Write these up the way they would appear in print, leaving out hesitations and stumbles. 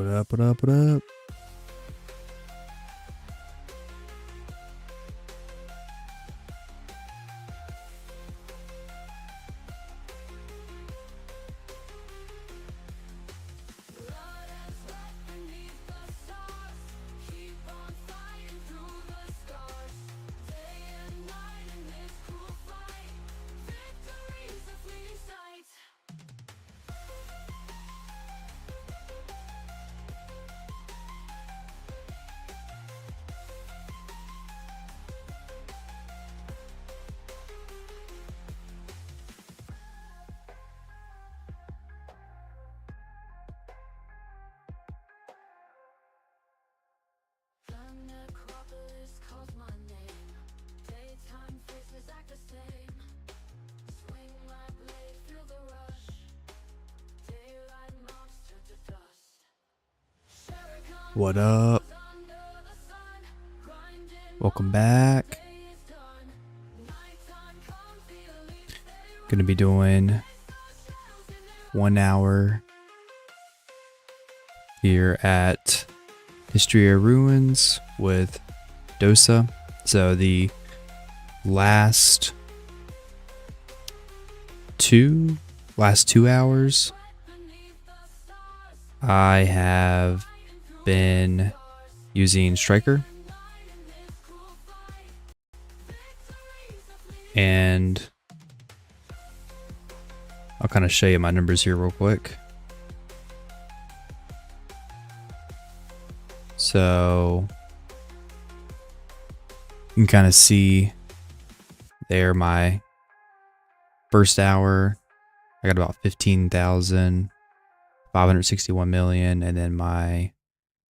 What up, what up, what up? What up? Welcome back. Gonna be doing 1 hour here at Hystria Ruins with Dosa. So the last two hours I have been using Striker, and I'll kind of show you my numbers here real quick. So you can kind of see there my first hour I got about 15,561 million, and then my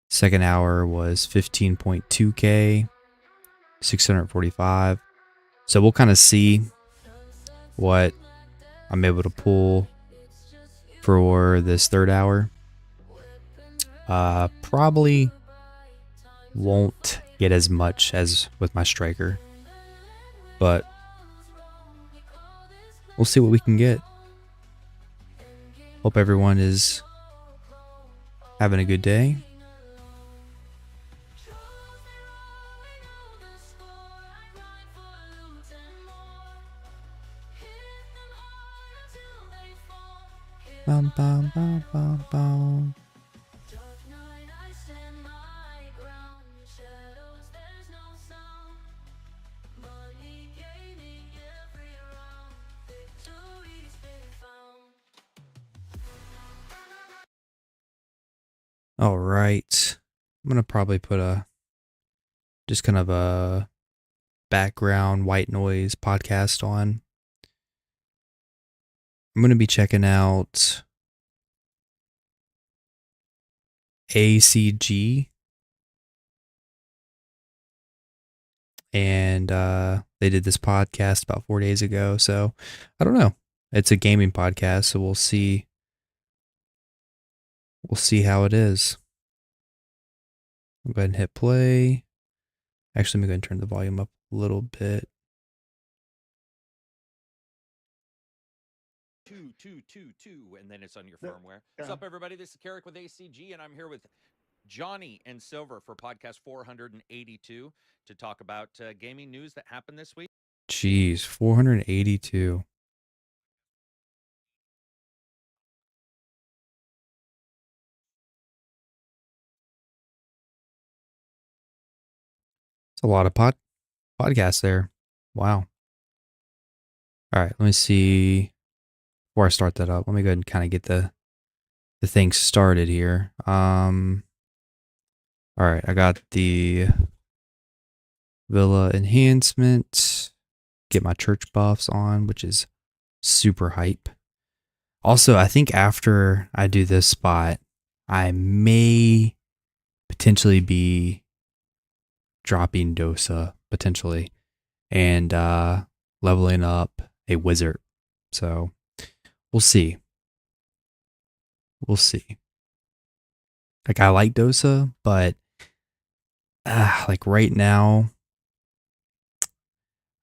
second hour was 15.2k, 645. So we'll kind of see what I'm able to pull for this third hour. Probably won't get as much as with my Striker, but we'll see what we can get. Hope everyone is having a good day. Bum, bum, bum, bum, bum. All right, I'm gonna probably put just kind of a background white noise podcast on. I'm gonna be checking out ACG, and they did this podcast about 4 days ago. So I don't know. It's a gaming podcast, so we'll see. We'll see how it is. I'll go ahead and hit play. Actually, I'm going to turn the volume up a little bit. 2222, and then it's on your firmware. What's up, everybody? This is Carrick with ACG, and I'm here with Johnny and Silver for podcast 482 to talk about gaming news that happened this week. Jeez, 482. It's a lot of podcasts there. Wow. All right, let me see. Before I start that up, let me go ahead and kind of get the thing started here. All right, I got the Villa enhancement. Get my church buffs on, which is super hype. Also, I think after I do this spot, I may potentially be dropping Dosa, potentially, and leveling up a wizard. So we'll see. We'll see. Like, I like Dosa, but like right now,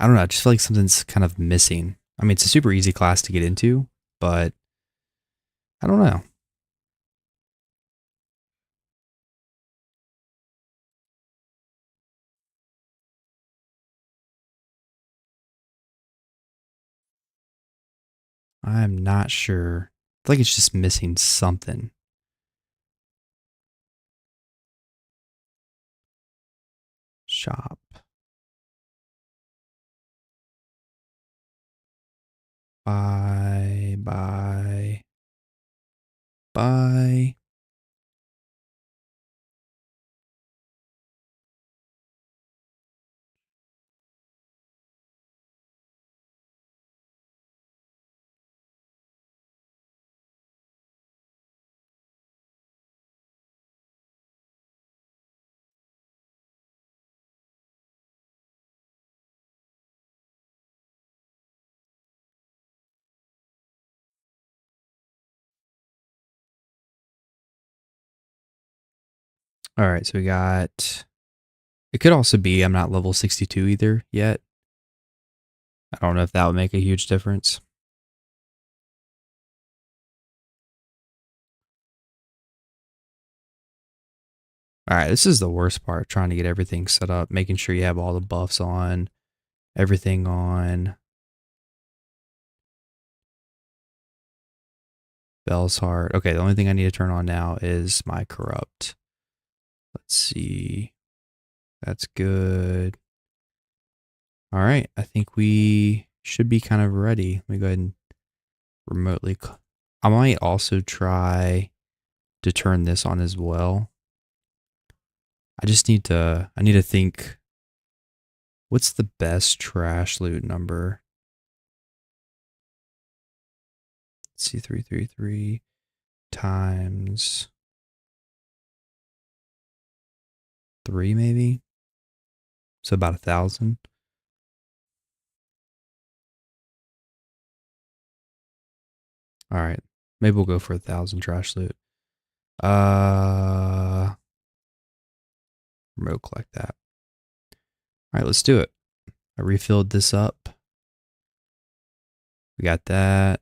I don't know. I just feel like something's kind of missing. I mean, it's a super easy class to get into, but I don't know. I'm not sure. I feel like it's just missing something. Shop. Bye. Bye. Bye. All right, so we got. It could also be I'm not level 62 either yet. I don't know if that would make a huge difference. All right, this is the worst part, trying to get everything set up, making sure you have all the buffs on, everything on. Bell's Heart. Okay, the only thing I need to turn on now is my Corrupt. Let's see. That's good. All right, I think we should be kind of ready. Let me go ahead and remotely. I might also try to turn this on as well. I need to think, what's the best trash loot number? Let's see, 333 times 3 maybe? So about 1,000. All right, maybe we'll go for 1,000 trash loot. Remote collect that. All right, let's do it. I refilled this up. We got that.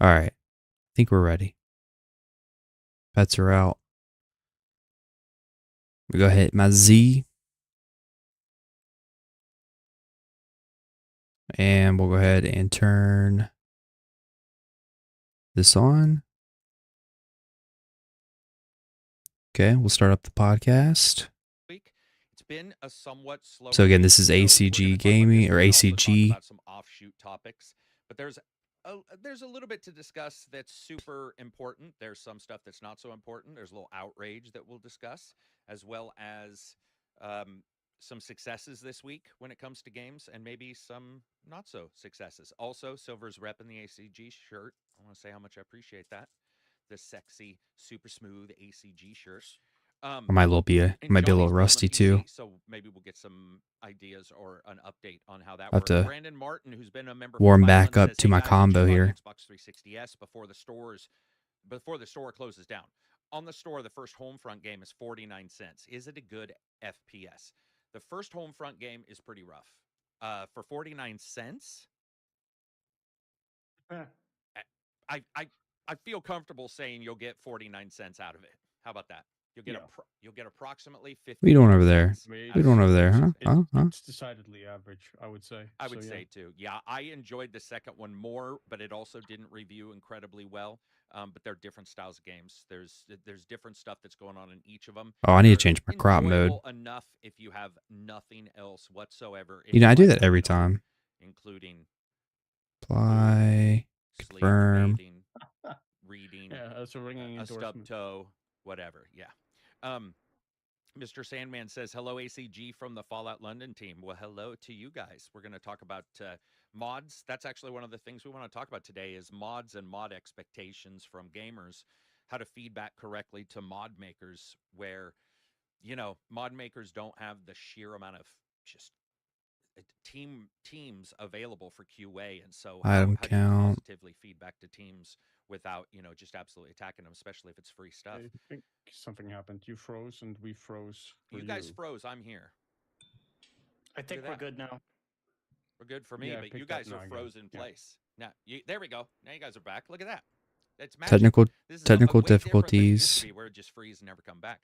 All right, I think we're ready. Pets are out. We go hit my Z. And we'll go ahead and turn this on. Okay, we'll start up the podcast. Week. It's been a somewhat slower So again, week, this is so we're ACG gonna talk about Gaming this or and then also talk ACG. about some offshoot topics. But there's a little bit to discuss that's super important. There's some stuff that's not so important. There's a little outrage that we'll discuss, as well as some successes this week when it comes to games, and maybe some not so successes. Also, Silver's repping the ACG shirt. I want to say how much I appreciate that. The sexy, super smooth ACG shirt. I And might be a little Johnny's playing the rusty too. PC, so maybe we'll get some ideas or an update on how that I'll have works. to Brandon Martin, who's been a member for a warm while, back and up says, to "Hey my guys, did you combo buy the here. Xbox 360s before the store closes down? On the store, the first Homefront game is 49 cents. Is it a good FPS? The first Homefront game is pretty rough. For 49 cents, Eh, I I I feel comfortable saying you'll get 49 cents out of it. How about that? yeah, You'll get approximately What are you doing 59 over there? cents I mean, What are out you of doing it. over there, huh? Huh? Huh? it's decidedly average, I would say. I So would yeah, say too. Yeah, I enjoyed the second one more, but it also didn't review incredibly well. But they're different styles of games. There's different stuff that's going on in each of them. Oh, I need to They're change my crop mode. enjoyable enough if you have nothing else whatsoever in You know, your I do life that every going on, time. including food, Apply, sleep, confirm. bathing, reading, yeah, that's a ringing a stub endorsement. toe, whatever. Yeah. Um, Mr. Sandman says, hello, ACG from the Fallout London team. Well, hello to you guys. We're going to talk about mods. That's actually one of the things we want to talk about today is mods and mod expectations from gamers, how to feedback correctly to mod makers where, mod makers don't have the sheer amount of just teams available for QA. And so Item how do you count. positively feedback to teams without, just absolutely attacking them, especially if it's free stuff? I think something happened. You froze, and we froze for You guys you. froze. I'm here. I Look at think we're that. good now. We're good for me, Yeah, I but you picked up guys are now again. frozen in Yeah. place. Now, there we go. Now you guys are back. Look at that. It's magic. Technical This is technical way different than it used to difficulties. be, where it just freeze and never come back.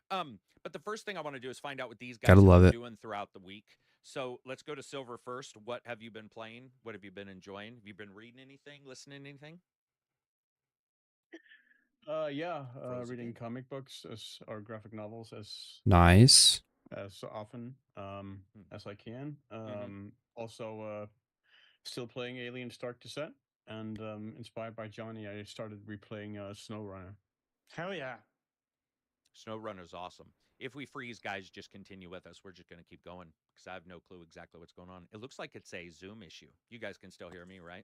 But the first thing I want to do is find out what these guys Gotta have love been it. doing throughout the week. So let's go to Silver first. What have you been playing? What have you been enjoying? Have you been reading anything, listening to anything? Yeah, Froze reading again. comic books or graphic novels Nice. as often as I can. Also, still playing Alien Start Descent, and inspired by Johnny, I started replaying SnowRunner. Hell yeah. SnowRunner's awesome. If we freeze, guys, just continue with us. We're just going to keep going because I have no clue exactly what's going on. It looks like it's a Zoom issue. You guys can still hear me, right?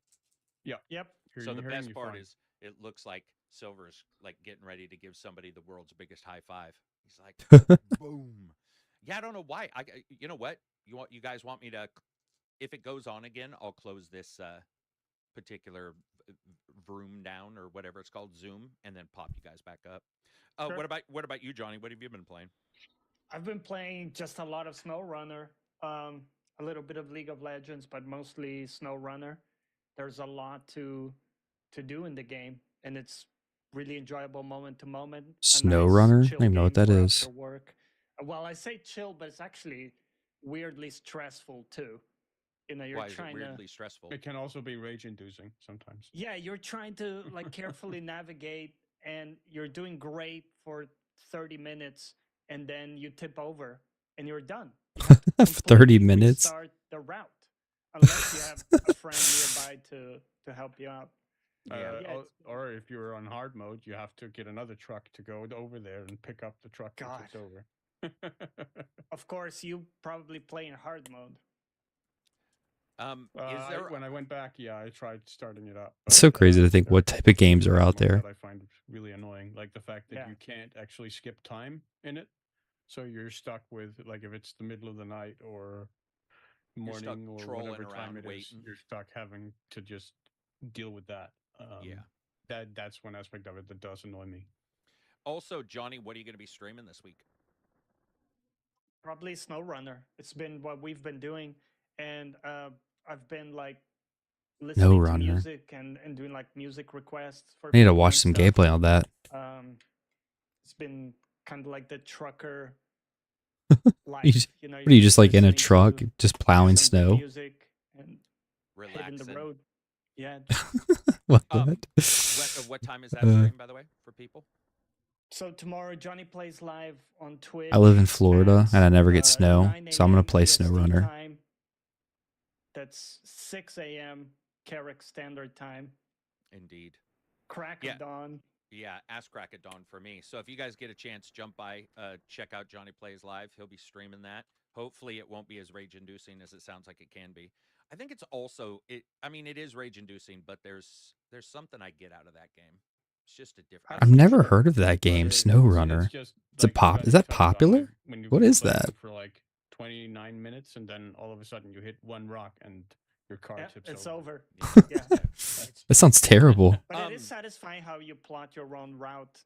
Yeah, Yep. So the hearing best you part fine. is it looks like Silver's like getting ready to give somebody the world's biggest high five. He's like, boom. Yeah, I don't know why. You know what? You guys want me to? If it goes on again, I'll close this particular vroom down or whatever it's called, Zoom, and then pop you guys back up. Sure. What about you, Johnny? What have you been playing? I've been playing just a lot of SnowRunner, a little bit of League of Legends, but mostly SnowRunner. There's a lot to do in the game, and it's really enjoyable moment to moment. A nice SnowRunner? I chill don't even know what game that for is. after work. Well, I say chill, but it's actually weirdly stressful too. You know, you're Why is it trying to weirdly stressful? It can also be rage-inducing sometimes. yeah, you're trying to like carefully navigate, and you're doing great for 30 minutes, and then you tip over and you're done. You have to 30 completely minutes? restart the route unless you have a friend nearby to help you out. Yeah. Yeah, Or if you're on hard mode, you have to get another truck to go over there and pick up the truck you God. tipped over. Of course, you probably play in hard mode. Is there? When I went back, yeah, I tried starting it up. It's so But, crazy to think there are a what type couple of things games in are hard out mode there. that I find really annoying, like the fact that Yeah. you can't actually skip time in it. So you're stuck with, like, if it's the middle of the night or You're stuck morning or trolling whatever time around it is, waiting. you're stuck having to just deal with that. Yeah. That's one aspect of it that does annoy me. Also, Johnny, what are you going to be streaming this week? Probably SnowRunner. It's been what we've been doing, and I've been like listening to SnowRunner. music and doing like music requests for I need to people watch and some stuff. gameplay on that. It's been kind of like the trucker life, You just, you know. what are you just like in a listening truck, to just plowing some good snow? music and hitting the Relaxing. road. Yeah. What? What time is that stream, by the way, for people? So tomorrow, Johnny plays live on Twitch. I live in Florida at, and I never get snow, 9 so I'm gonna a.m. play EST SnowRunner. time. That's 6 a.m. Carrick Standard Time. Indeed. Crack Yeah. of dawn. Yeah, ask Crack at Dawn for me. So if you guys get a chance, jump by, check out Johnny Plays Live. He'll be streaming that. Hopefully, it won't be as rage-inducing as it sounds like it can be. I think it's also it. I mean, it is rage-inducing, but there's something I get out of that game. It's just a different. I've For never sure. heard of that game, It's SnowRunner. just It's a like pop. Is that popular? When What you're is playing that? for like 29 minutes and then all of a sudden you hit one rock and your car Yeah, tips it's over. over. Yeah. That sounds terrible. But it is satisfying how you plot your own route.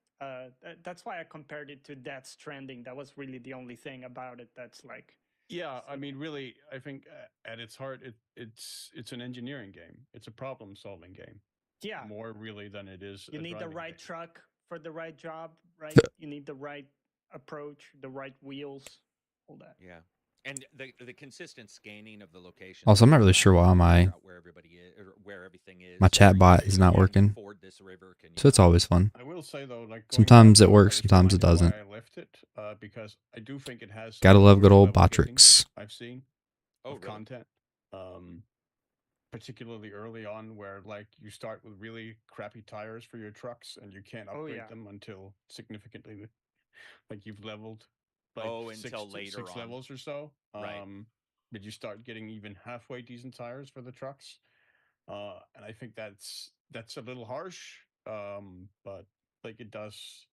That's why I compared it to Death Stranding. That was really the only thing about it that's like. Yeah, I mean, really, I think at its heart, it's an engineering game. It's a problem-solving game. Yeah. More really than it is. You a need the driving right game. truck for the right job, right? You need the right approach, the right wheels, all that. Yeah, and the consistent scanning of the locations. Also, I'm not really sure why where everybody is or where everything is. my chat Are you bot able is to not working. ford this river? Can you So it's not? always fun. I will say though, like going Sometimes back it to works, I sometimes it reminded doesn't. why I left it because I do think it has Gotta some of the love good worst old level gating Botrix. I've seen Oh, of really? content. Particularly early on, where like you start with really crappy tires for your trucks and you can't upgrade them until significantly, like you've leveled like until later six on. levels or so. Right. But you start getting even halfway decent tires for the trucks, and I think that's a little harsh. But like it does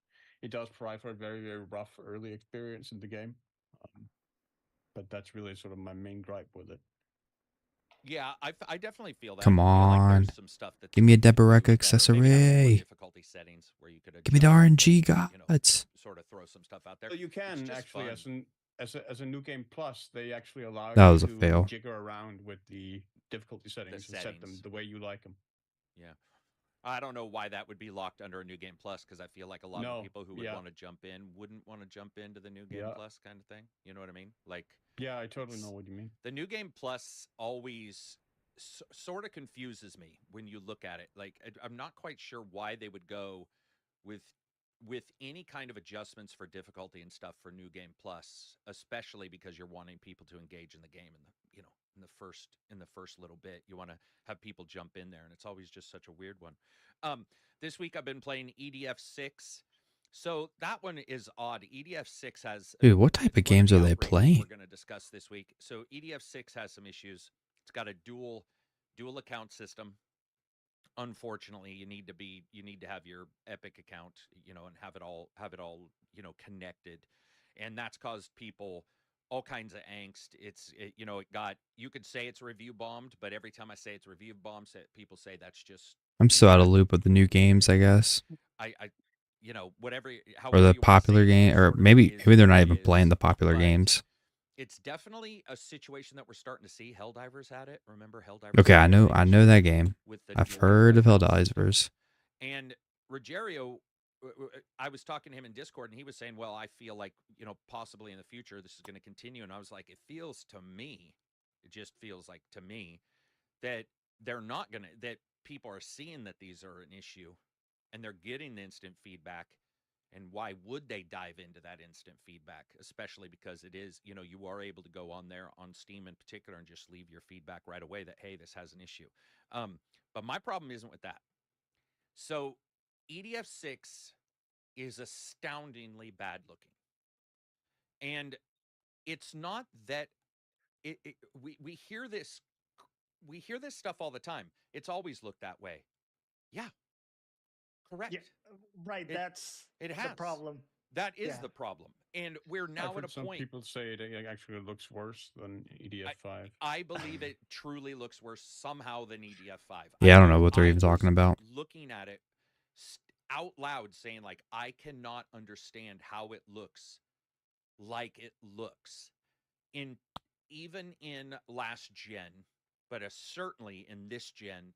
provide for a very very rough early experience in the game. But that's really sort of my main gripe with it. Yeah, I definitely feel that. Come I feel like on. there's some stuff that Give me a they could do Deboreka better. Maybe accessory. have more difficulty settings where you could Give me the adjust, RNG you know, gods. sort of throw some stuff out there. So you It's can just actually, fun. as a new game plus, they actually allow That you was a to fail. jigger around with the difficulty settings and set them settings. the way you like them. Yeah. I don't know why that would be locked under a New Game Plus, because I feel like a lot of the No, people who would yeah, want to jump in wouldn't want to jump into the New Game yeah, Plus kind of thing. You know what I mean? Like, yeah. I totally know it's what you mean. the New Game Plus always sort of confuses me when you look at it. Like, I'm not quite sure why they would go with any kind of adjustments for difficulty and stuff for New Game Plus, especially because you're wanting people to engage in the game in the in the first little bit. You want to have people jump in there, and it's always just such a weird one. This week I've been playing EDF6. So that one is odd. EDF6 has Dude, what type it's of one of games the are they outbreaks that we're playing? going to discuss this week. So EDF6 has some issues. It's got a dual account system. Unfortunately, you need to have your Epic account, and have it all, connected, and that's caused people all kinds of angst. It got, you could say it's review bombed, but every time I say it's review bombed, people say that's just I'm so out of incorrect. loop with the new games, I guess, I whatever, or however the you want to say popular it, game, it or sort of maybe is they're what not it even playing is. the popular But games. it's definitely a situation that we're starting to see. Helldivers had it. Remember, Helldivers Okay, had that same I know issue that game. with the I've dual heard of account system. Helldivers. And Rogério, I was talking to him in Discord, and he was saying, "Well, I feel like, possibly in the future this is going to continue." And I was like, it just feels like to me that they're not going to, that people are seeing that these are an issue, and they're getting the instant feedback. And why would they dive into that instant feedback, especially because it is, you are able to go on there on Steam in particular and just leave your feedback right away that, hey, this has an issue. But my problem isn't with that. So EDF6 is astoundingly bad looking. And it's not that we hear this, stuff all the time. It's always looked that way. Yeah, Yeah, correct. right. It That's it the has. problem. That is Yeah. the problem. And we're I've now at a heard some point, people say it actually looks worse than I EDF5. I believe it truly looks worse somehow than EDF5. Yeah, I don't know what they're I even talking was about. looking at it out loud saying, like, I cannot understand how it looks like it looks in, even in last gen, but certainly in this gen.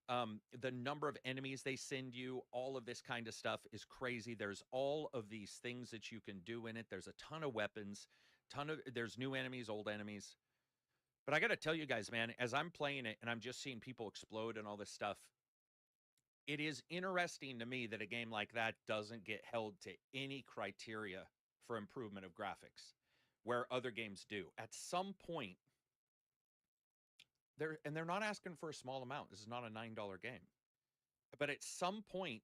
The number of enemies they send you, all of this kind of stuff is crazy. There's all of these things that you can do in it. There's a ton of weapons, there's new enemies, old enemies. But I got to tell you guys, man, as I'm playing it and I'm just seeing people explode and all this stuff, it is interesting to me that a game like that doesn't get held to any criteria for improvement of graphics, where other games do. At some point, they're not asking for a small amount. This is not a $9 game. But at some point,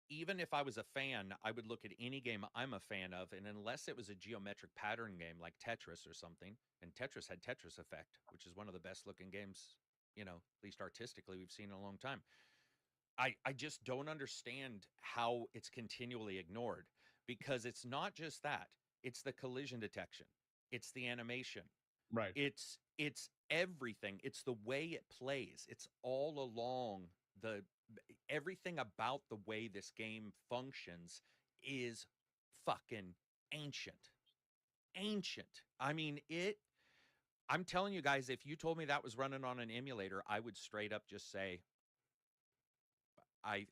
even if I was a fan, I would look at any game I'm a fan of, and unless it was a geometric pattern game like Tetris or something, and Tetris had Tetris Effect, which is one of the best looking games, at least artistically, we've seen in a long time. I just don't understand how it's continually ignored, because it's not just that. It's the collision detection. It's the animation. Right. It's everything. It's the way it plays. It's all along the everything about the way this game functions is fucking ancient. Ancient. I mean, I'm telling you guys, if you told me that was running on an emulator, I would straight up just say, I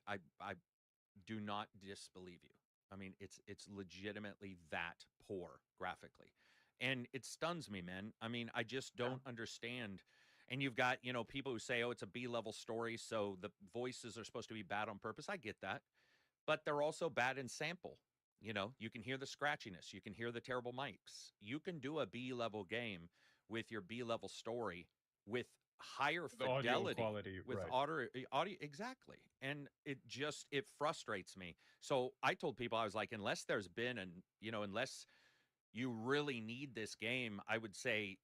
do not disbelieve you. I mean, it's legitimately that poor graphically. And it stuns me, man. I mean, I just Yeah. don't understand. And you've got, people who say, "Oh, it's a B-level story, so the voices are supposed to be bad on purpose." I get that. But they're also bad in sample. You can hear the scratchiness, you can hear the terrible mics. You can do a B-level game with your B-level story with higher The audio fidelity, quality, with right. audio, exactly. And it frustrates me. So I told people, I was like, unless there's been an unless you really need this game, I would say,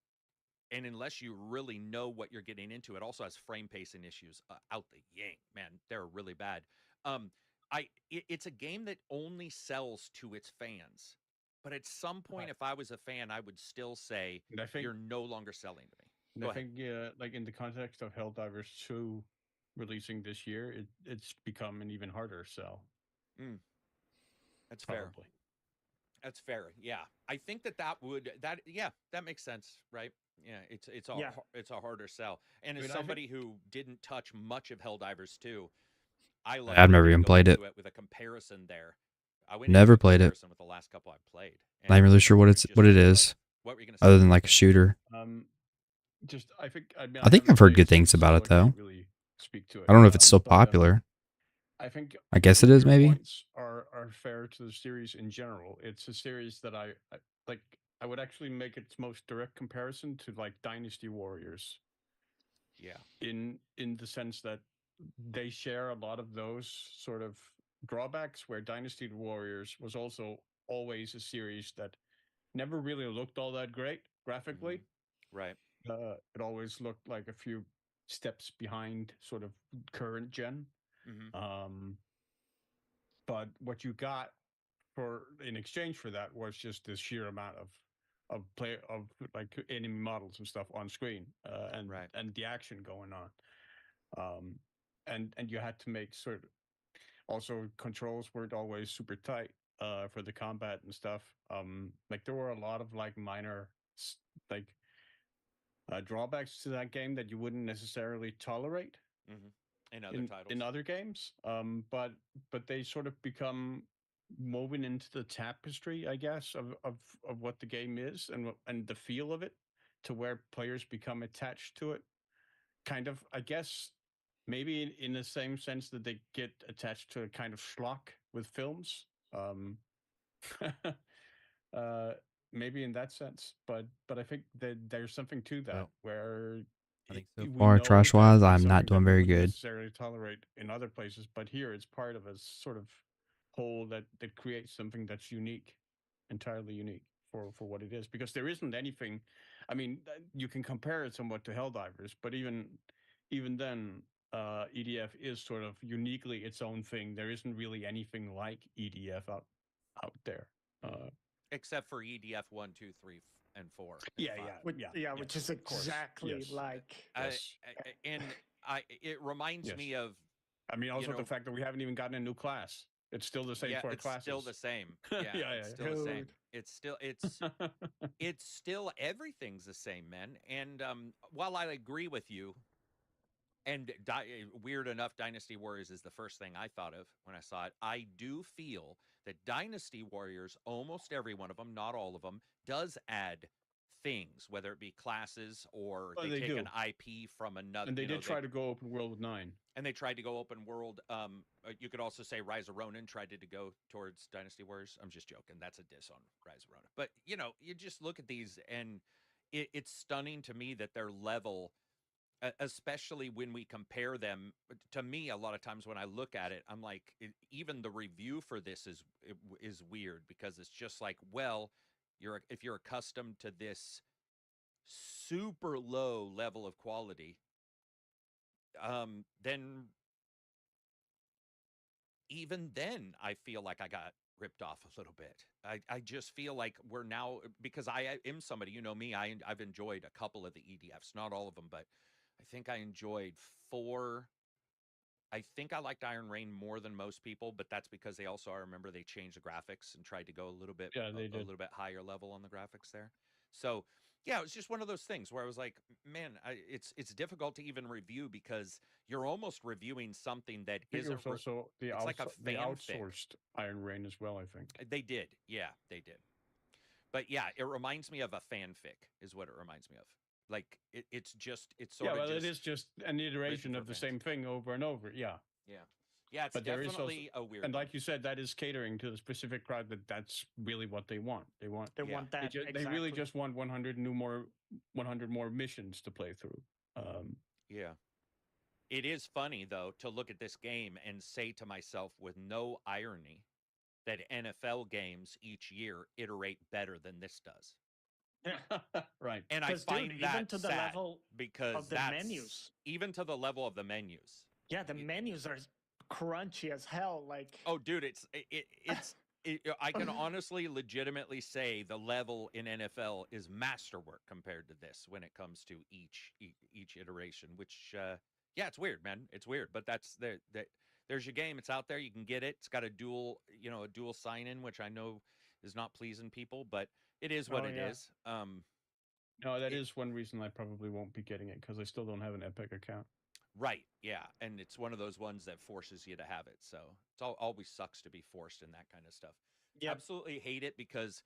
and unless you really know what you're getting into, it also has frame pacing issues out the yank, man. They're really bad. um it's a game that only sells to its fans, but at some point, Right. if I was a fan, I would still say, And I think you're no longer selling to me. and I Go ahead. think like in the context of Helldivers 2 releasing this year, it's become an even harder sell, Mm, that's fair. probably. That's fair. Yeah, I think yeah, that makes sense, right? Yeah, Yeah. it's a harder sell. And I as mean, I think somebody who didn't touch much of Helldivers 2, I love I've it. I'm never gonna even go played it. into it with a comparison there. I went Never into a played it. comparison with the last couple I've played. Not even really sure what just it straight up. is, What were you gonna say? other than like a shooter. Just I think I mean I I think haven't I've heard played good it, things about it so I though. can't really speak to it. I don't know if it's so But popular. I think I guess it is, your maybe. points are fair to the series in general. It's a series that I like. I would actually make its most direct comparison to like Dynasty Warriors Yeah. in the sense that they share a lot of those sort of drawbacks where Dynasty Warriors was also always a series that never really looked all that great graphically. Right. It always looked like a few steps behind sort of current gen. Mm-hmm. But what you got for in exchange for that was just this sheer amount of like enemy models and stuff on screen, Right. and the action going on. And you had to make sort of also controls weren't always super tight for the combat and stuff. Like there were a lot of like minor like drawbacks to that game that you wouldn't necessarily tolerate In other titles. in other games. But they sort of become woven into the tapestry, I guess, of what the game is and the feel of it, to where players become attached to it. Kind of, I guess, maybe in the same sense that they get attached to a kind of schlock with films. uh, Maybe in that sense, but I think that there's something to that Well, where I think so we far, know trash that wise, it's I'm not something that doing we very wouldn't good. necessarily tolerate in other places, but here it's part of a sort of whole that creates something that's unique, entirely unique for what it is. Because there isn't anything. I mean, you can compare it somewhat to Helldivers, but even then, EDF is sort of uniquely its own thing. There isn't really anything like EDF out there. Except for EDF 1, 2, 3, and 4 and Yeah, 5. Which is of course. exactly Yes. like. Yes. It reminds Yes. me of. I mean, also the fact that we haven't even gotten a new class. It's still the same Yeah, for our it's classes. still the same. Yeah, Yeah, it's still the same. Dude. It's still everything's the same, man. And while I agree with you, and weird enough, Dynasty Warriors is the first thing I thought of when I saw it. I do feel that Dynasty Warriors, almost every one of them, not all of them, does add things, whether it be classes or Well, they they take do. an IP from another. And they did try to go open world with 9. And they tried to go open world. You could also say Rise of Ronin tried to go towards Dynasty Warriors. I'm just joking. That's a diss on Rise of Ronin. But you just look at these, and it's stunning to me that their level, especially when we compare them. To me, a lot of times when I look at it, I'm like, even the review for this is weird, because it's just like, well, if you're accustomed to this super low level of quality, then even then I feel like I got ripped off a little bit. I just feel like we're now, because I am somebody, me, I've enjoyed a couple of the EDFs, not all of them, but I think I enjoyed 4. I think I liked Iron Rain more than most people, but that's because they also, I remember they changed the graphics and tried to go a little bit Yeah, they a did. little bit higher level on the graphics there. So yeah, it was just one of those things where I was like, man, it's difficult to even review, because you're almost reviewing something that I think it isn't. was also It's like a they fanfic. outsourced Iron Rain as well, I think. They did, yeah, they did. But yeah, it reminds me of a fanfic, is what it reminds me of. Like it's sort of Well, just it is just an iteration for of the fans. same thing over and over. Yeah. Yeah, yeah, it's But there is also, definitely a weird and one. like you said, that is catering to the specific crowd that's really what they want. They want That they really just want 100 more missions to play through. Yeah. It is funny, though, to look at this game and say to myself with no irony that NFL games each year iterate better than this does. Right. And I find dude, that even to the sad, level because of the that's menus. even to the level of the menus. Yeah, the menus are crunchy as hell. Like, Oh, dude, I can honestly, legitimately say the level in NFL is masterwork compared to this when it comes to each iteration. Which, yeah, it's weird, man. It's weird, but there's your game. It's out there. You can get it. It's got a dual sign in, which I know is not pleasing people, but it is what it is. No, that is one reason I probably won't be getting it, because I still don't have an Epic account. Right. Yeah. And it's one of those ones that forces you to have it. So always sucks to be forced in that kind of stuff. Yep. Absolutely hate it because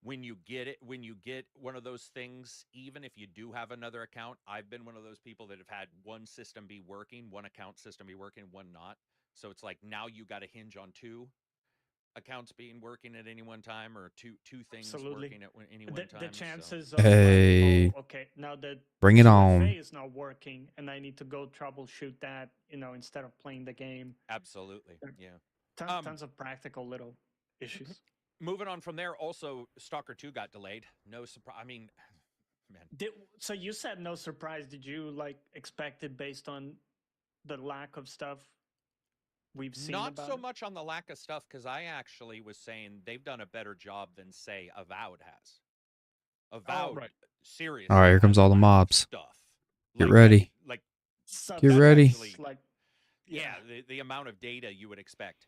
when you get one of those things, even if you do have another account, I've been one of those people that have had one system be working, one account system be working, one not. So it's like now you got to hinge on two accounts being working at any one time, or two things Absolutely. working at any one The time. So chances of like, Hey, oh, okay, now that bring it 2FA on. is not working and I need to go troubleshoot that, instead of playing the game. absolutely, There are yeah. tons of practical little issues. Moving on from there, also Stalker 2 got delayed. No surprise. I mean, man, So you said no surprise. Did you like expect it based on the lack of stuff we've seen not about so it? much on the lack of stuff, because I actually was saying they've done a better job than, say, Avowed has. Oh, Avowed Right. All right, seriously here comes has all the lack of mobs. stuff. Get Like that, ready. like Get that's ready. subsets, actually, like yeah, the amount of data you would expect.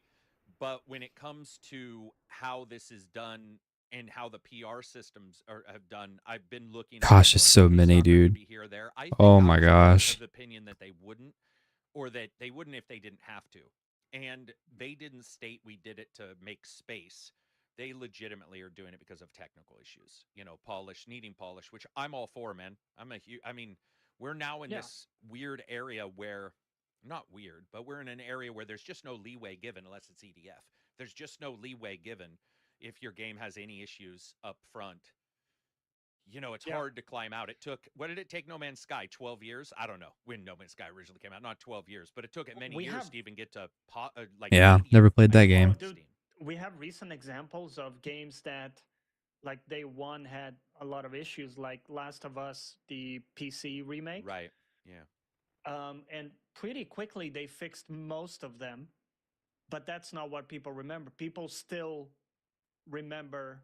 But when it comes to how this is done and how the PR systems have done, I've been looking a bit Gosh, it's more. so Okay, many, soccer could dude. be here or there. I think Oh I my was gosh. of the opinion that they wouldn't, or that they wouldn't if they didn't have to. And they didn't state we did it to make space. They legitimately are doing it because of technical issues. Needing polish, which I'm all for, man. I mean, we're now in yeah. this weird area where, not weird, but we're in an area where there's just no leeway given unless it's EDF. There's just no leeway given if your game has any issues up front. It's Yeah. hard to climb out. What did it take No Man's Sky? 12 years? I don't know when No Man's Sky originally came out. Not 12 years, but it took it many We years have to even get to Yeah, media, never played I that think, oh game. on dude, Steam. we have recent examples of games that like day one had a lot of issues, like Last of Us, the PC remake. Right. Yeah. And pretty quickly they fixed most of them, but that's not what people remember. People still remember,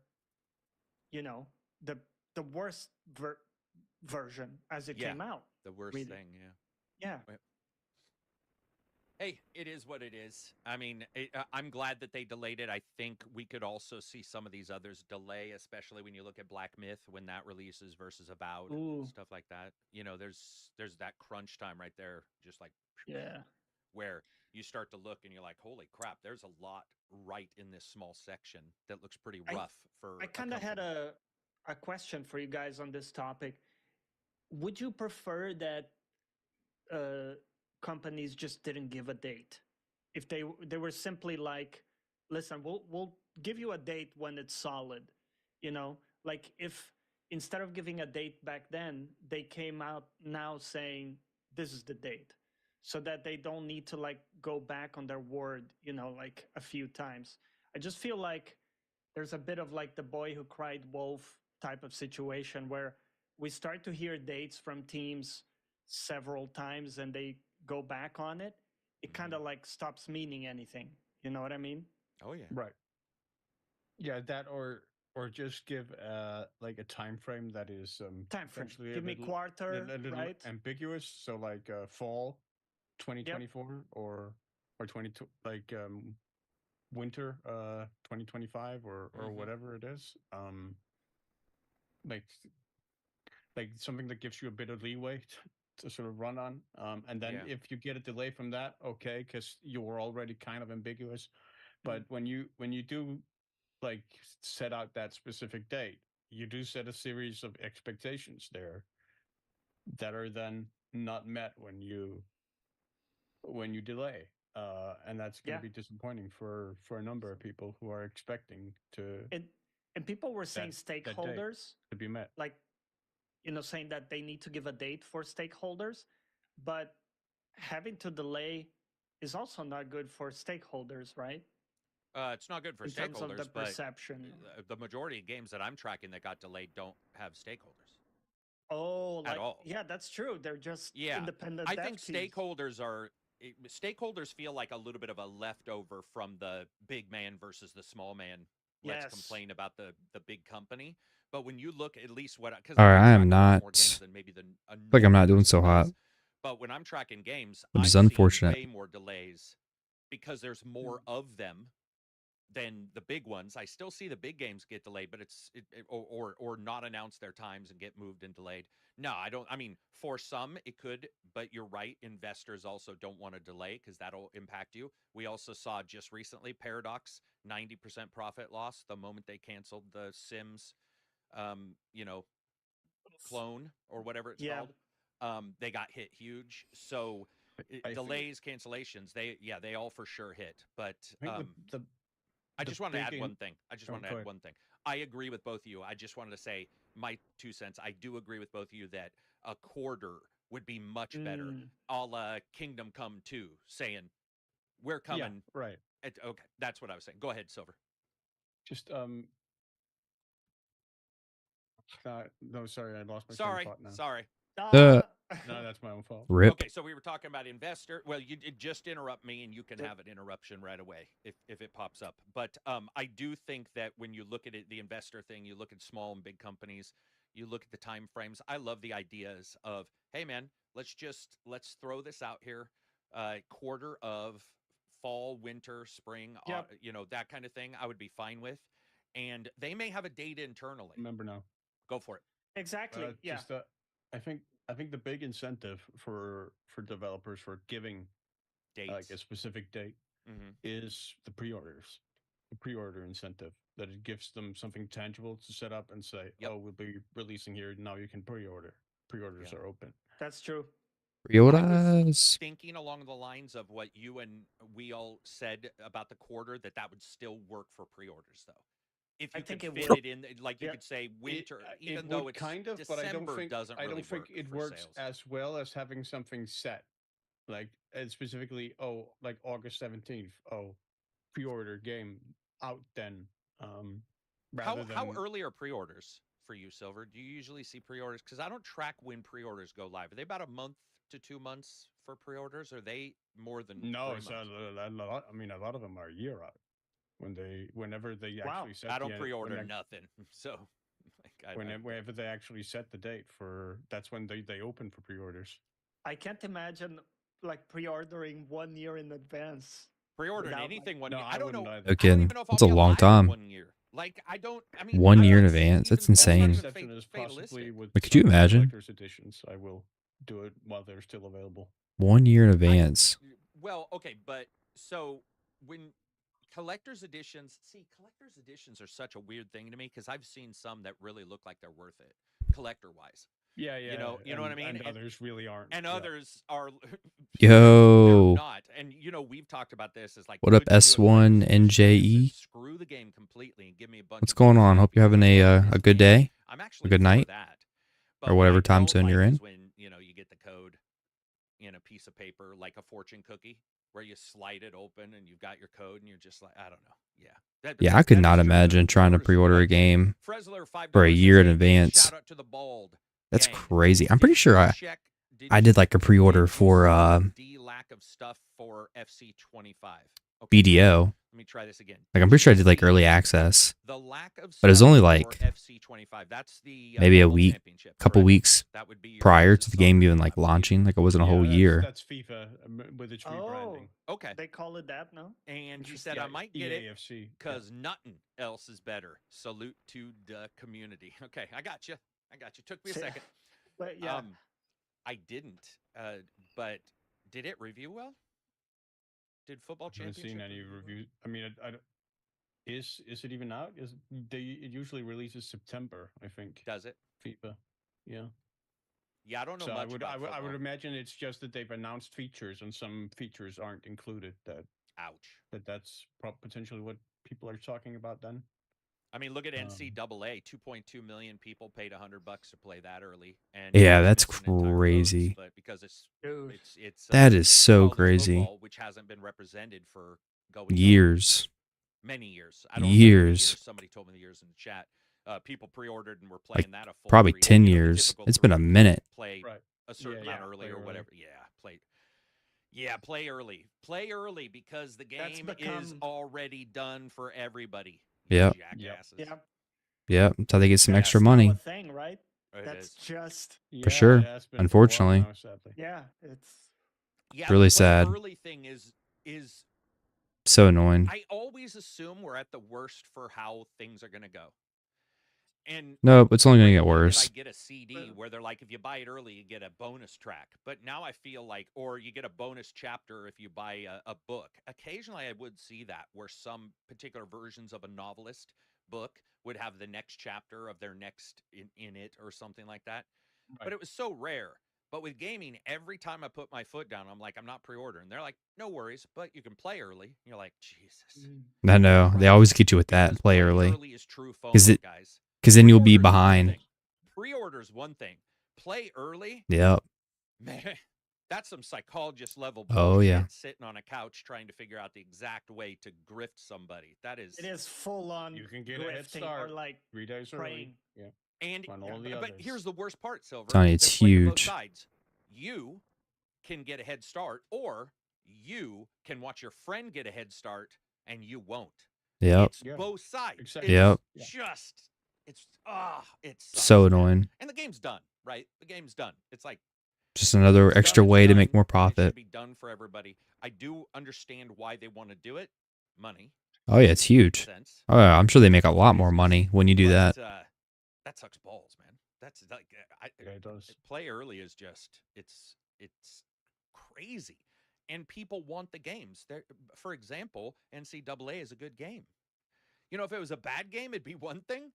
you know, the the worst version as it Yeah. came out. The worst Really, thing. Yeah. yeah. Hey, it is what it is. I mean, I'm glad that they delayed it. I think we could also see some of these others delay, especially when you look at Black Myth when that releases versus Avowed, Ooh, stuff like that. There's that crunch time right there, just like yeah. where you start to look and you're like, holy crap, there's a lot right in this small section that looks pretty I rough I for a kind of had company. a question for you guys on this topic. Would you prefer that uh, companies just didn't give a date? If they were simply like, listen, we'll give you a date when it's solid, like if instead of giving a date back then, they came out now saying this is the date, so that they don't need to like go back on their word, like a few times. I just feel like there's a bit of like the boy who cried wolf type of situation where we start to hear dates from teams several times and they go back on it. It kind of like stops meaning anything. You know what I mean? Oh yeah. Right. Yeah, that or just give like a time frame that is Time frame. potentially Give me quarter, a little right? ambiguous. So like fall Yep. 2024 or 22 like winter 2025 or Mm-hmm. whatever it is. Like something that gives you a bit of leeway to sort of run on. And then Yeah. if you get a delay from that, okay, because you were already kind of ambiguous. Mm. But when you do like set out that specific date, you do set a series of expectations there that are then not met when you delay. And that's going to Yeah. be disappointing for a number of people who are expecting to And and people were saying that date stakeholders, to be met. like, saying that they need to give a date for stakeholders, but having to delay is also not good for stakeholders, right? It's not good for In terms of the stakeholders, but perception. the majority of games that I'm tracking that got delayed don't have stakeholders Oh, at like, all. yeah, that's true. They're just Yeah, independent I think dev teams. stakeholders feel like a little bit of a leftover from the big man versus the small man. Let's Yes. complain about the big company. But when you look at least because All I right, do I am track a lot more not. games than maybe a Like I'm normal not doing person so hot, does. But when I'm tracking games, which is I'm seeing unfortunate. way more delays because there's more of them than the big ones. I still see the big games get delayed, but or not announce their times and get moved and delayed. No, I don't. I mean, for some it could, but you're right. Investors also don't want to delay because that'll impact you. We also saw just recently Paradox 90% profit loss the moment they canceled the Sims, you know, clone or whatever it's Yeah. called. They got hit huge. So I think delays, cancellations, they all for sure hit. But I think I the just wanted to add big one thing. I just oh, wanted to go add ahead. one thing. I agree with both of you. I just wanted to say my 2 cents. I do agree with both of you that a quarter would be much better, a la Kingdom Come 2, saying we're Yeah, coming. right. Okay, that's what I was saying. Go ahead, Silver. Just no, sorry, I lost my train of Sorry, thought now. sorry. Uh, No, that's my own fault. Rip. Okay, so we were talking about investor. Well, you did just interrupt me, and you can have an interruption right away if it pops up. But I do think that when you look at it, the investor thing, you look at small and big companies, you look at the time frames. I love the ideas of, hey man, let's throw this out here, quarter of fall, winter, spring, Yep. that kind of thing. I would be fine with, and they may have a date internally. Remember now. Go for it. Exactly. Yeah. Just I think the big incentive for developers for giving Dates. like a specific date is the pre-orders. The pre-order incentive that it gives them something tangible to set up and say, Yep. "Oh, we'll be releasing here now. You can pre-order. Pre-orders are open." That's true. I was Yodas. thinking along the lines of what you and we all said about the quarter, that would still work for pre-orders, though. If I you could think it fit would. it in, like you Yeah, could say winter, even it though would it's kind of, but December doesn't I really don't think work it for works sales. as well as having something set, like and specifically, like August 17th. Oh, pre-order game out then. Rather How than early are pre-orders for you, Silver? Do you usually see pre-orders? Because I don't track when pre-orders go live. Are they about a month to 2 months for pre-orders? Or are they more than no, 3 it's months? a lot. I mean, a lot of them are a year out whenever they Wow. actually set I don't the pre-order nothing, so whenever they actually set the date for that's when they open for pre-orders. I can't imagine like pre-ordering 1 year in advance. pre-ordering without, anything No, 1 year. I I don't wouldn't know. either. I don't Okay, even know if I'll that's a be long alive time. 1 year. Like I don't. I mean, 1 year in that's advance. That's even- Only insane. not even exception is possibly fatalistic. with Like, could some you of the imagine? collector's editions. I will do it while they're still available. 1 year in advance. Well, okay, but so when collector's editions are such a weird thing to me because I've seen some that really look like they're worth it, collector wise. Yeah, You know what I mean? And others really aren't. And yeah. others are Yo. they're not. And we've talked about this as like, What up, could you do a S1 collector's edition like this and NJE? screw the game completely and give me a bunch What's of going games on? that Hope you're having people love a this good game. day, I'm a actually good for night, that. or But what whatever I time don't zone like you're in. is when, you get the code in a piece of paper like a fortune cookie where you slide it open and you've got your code and you're just like, I don't know. Yeah. Yeah, I could That is not true, though. imagine trying to Pre-orders, pre-order a I get it. game Frezler, $5 for a says, year in "Hey, advance. shout out to the Bald That's Gang." crazy. I'm Did pretty you sure check? I did like a pre-order did you for see the lack of stuff for FC25? BDO. Let me try this again. Like, I'm pretty sure I did like early access, The lack of but it was stuff only for like FC25. That's the maybe a Global week, Championship, couple correct? weeks That would be your prior guys' to the game soccer even team, like I believe. launching. Like, it wasn't a whole year. That's FIFA with its rebranding. Okay. They call it that now? And he said, I might get it EAFC. because nothing else is better. Salute to the community. Okay, I got you. Took me a second. But yeah. I didn't. But did it review well? Did Football I haven't Championship seen any review well? reviews. I mean, is it even out? It usually releases September, I think. Does it? FIFA. Yeah. Yeah, I don't know So much about I would football. imagine it's just that they've announced features and some features aren't included. Ouch. That's potentially what people are talking about then. I mean, look at NCAA. 2.2 million people paid $100 to play that early, and Yeah, that's missing entire modes, crazy. but because Dude. it's That is so college crazy. football, which hasn't been represented for going Years. on many years. I don't know how many Years. Somebody told me the years in the chat. People pre-ordered and were playing that a full Probably 3 10 the years. typical It's been a 3 minute. Play Right. a certain amount early play or early. whatever. Play early. Play early because the game is already done for everybody. Yep. Jackasses. Yeah. Yeah, that's how they get some That's extra still money. a thing, right? It That's is. just For sure. It has been for a while Unfortunately. now, sadly. yeah. It's Yeah, really the play sad. early thing is So annoying. I always always assume we're at the worst for how things are going to go. And No, it's only gonna get rarely did worse. I get a CD where they're like, if you buy it early, you get a bonus track. But now I feel like, or you get a bonus chapter if you buy a book. Occasionally, I would see that where some particular versions of a novelist book would have the next chapter of their next in it or something like that. But Right. it was so rare. But with gaming, every time I put my foot down, I'm like, I'm not pre-ordering. They're like, no worries, but you can play early. And you're like, Jesus. I know they always get you with that. Because Play playing early, early is true because FOMO, guys. then you'll be Pre-order is one behind. thing. Pre-order's one thing. Play early, Yep. man, that's some psychologist level Oh, bullshit yeah. sitting on a couch trying to figure out the exact way to grift somebody. That is It is full on You can get a head grifting start or like 3 days praying. early. Yeah. and On all the but others. here's the worst part, Silver. Telling you, it's They're playing both huge. sides. You can get a head start, or you can watch your friend get a head start and you won't. Yep. It's both sides. Exactly. Yep. It's just it sucks, So man. annoying. And the game's done, right? The game's done. It's like Just another it's extra done, it's way to make done, more and it profit. should be done for everybody. I do understand why they want to do it. Money. Oh yeah, it's huge. Sense. Oh yeah, I'm sure they make a lot more money when you do But, that. that sucks balls, man. That's like Yeah, it does. play early is just it's crazy, and people want the games. There, for example, NCAA is a good game. You know, if it was a bad game, it'd be one thing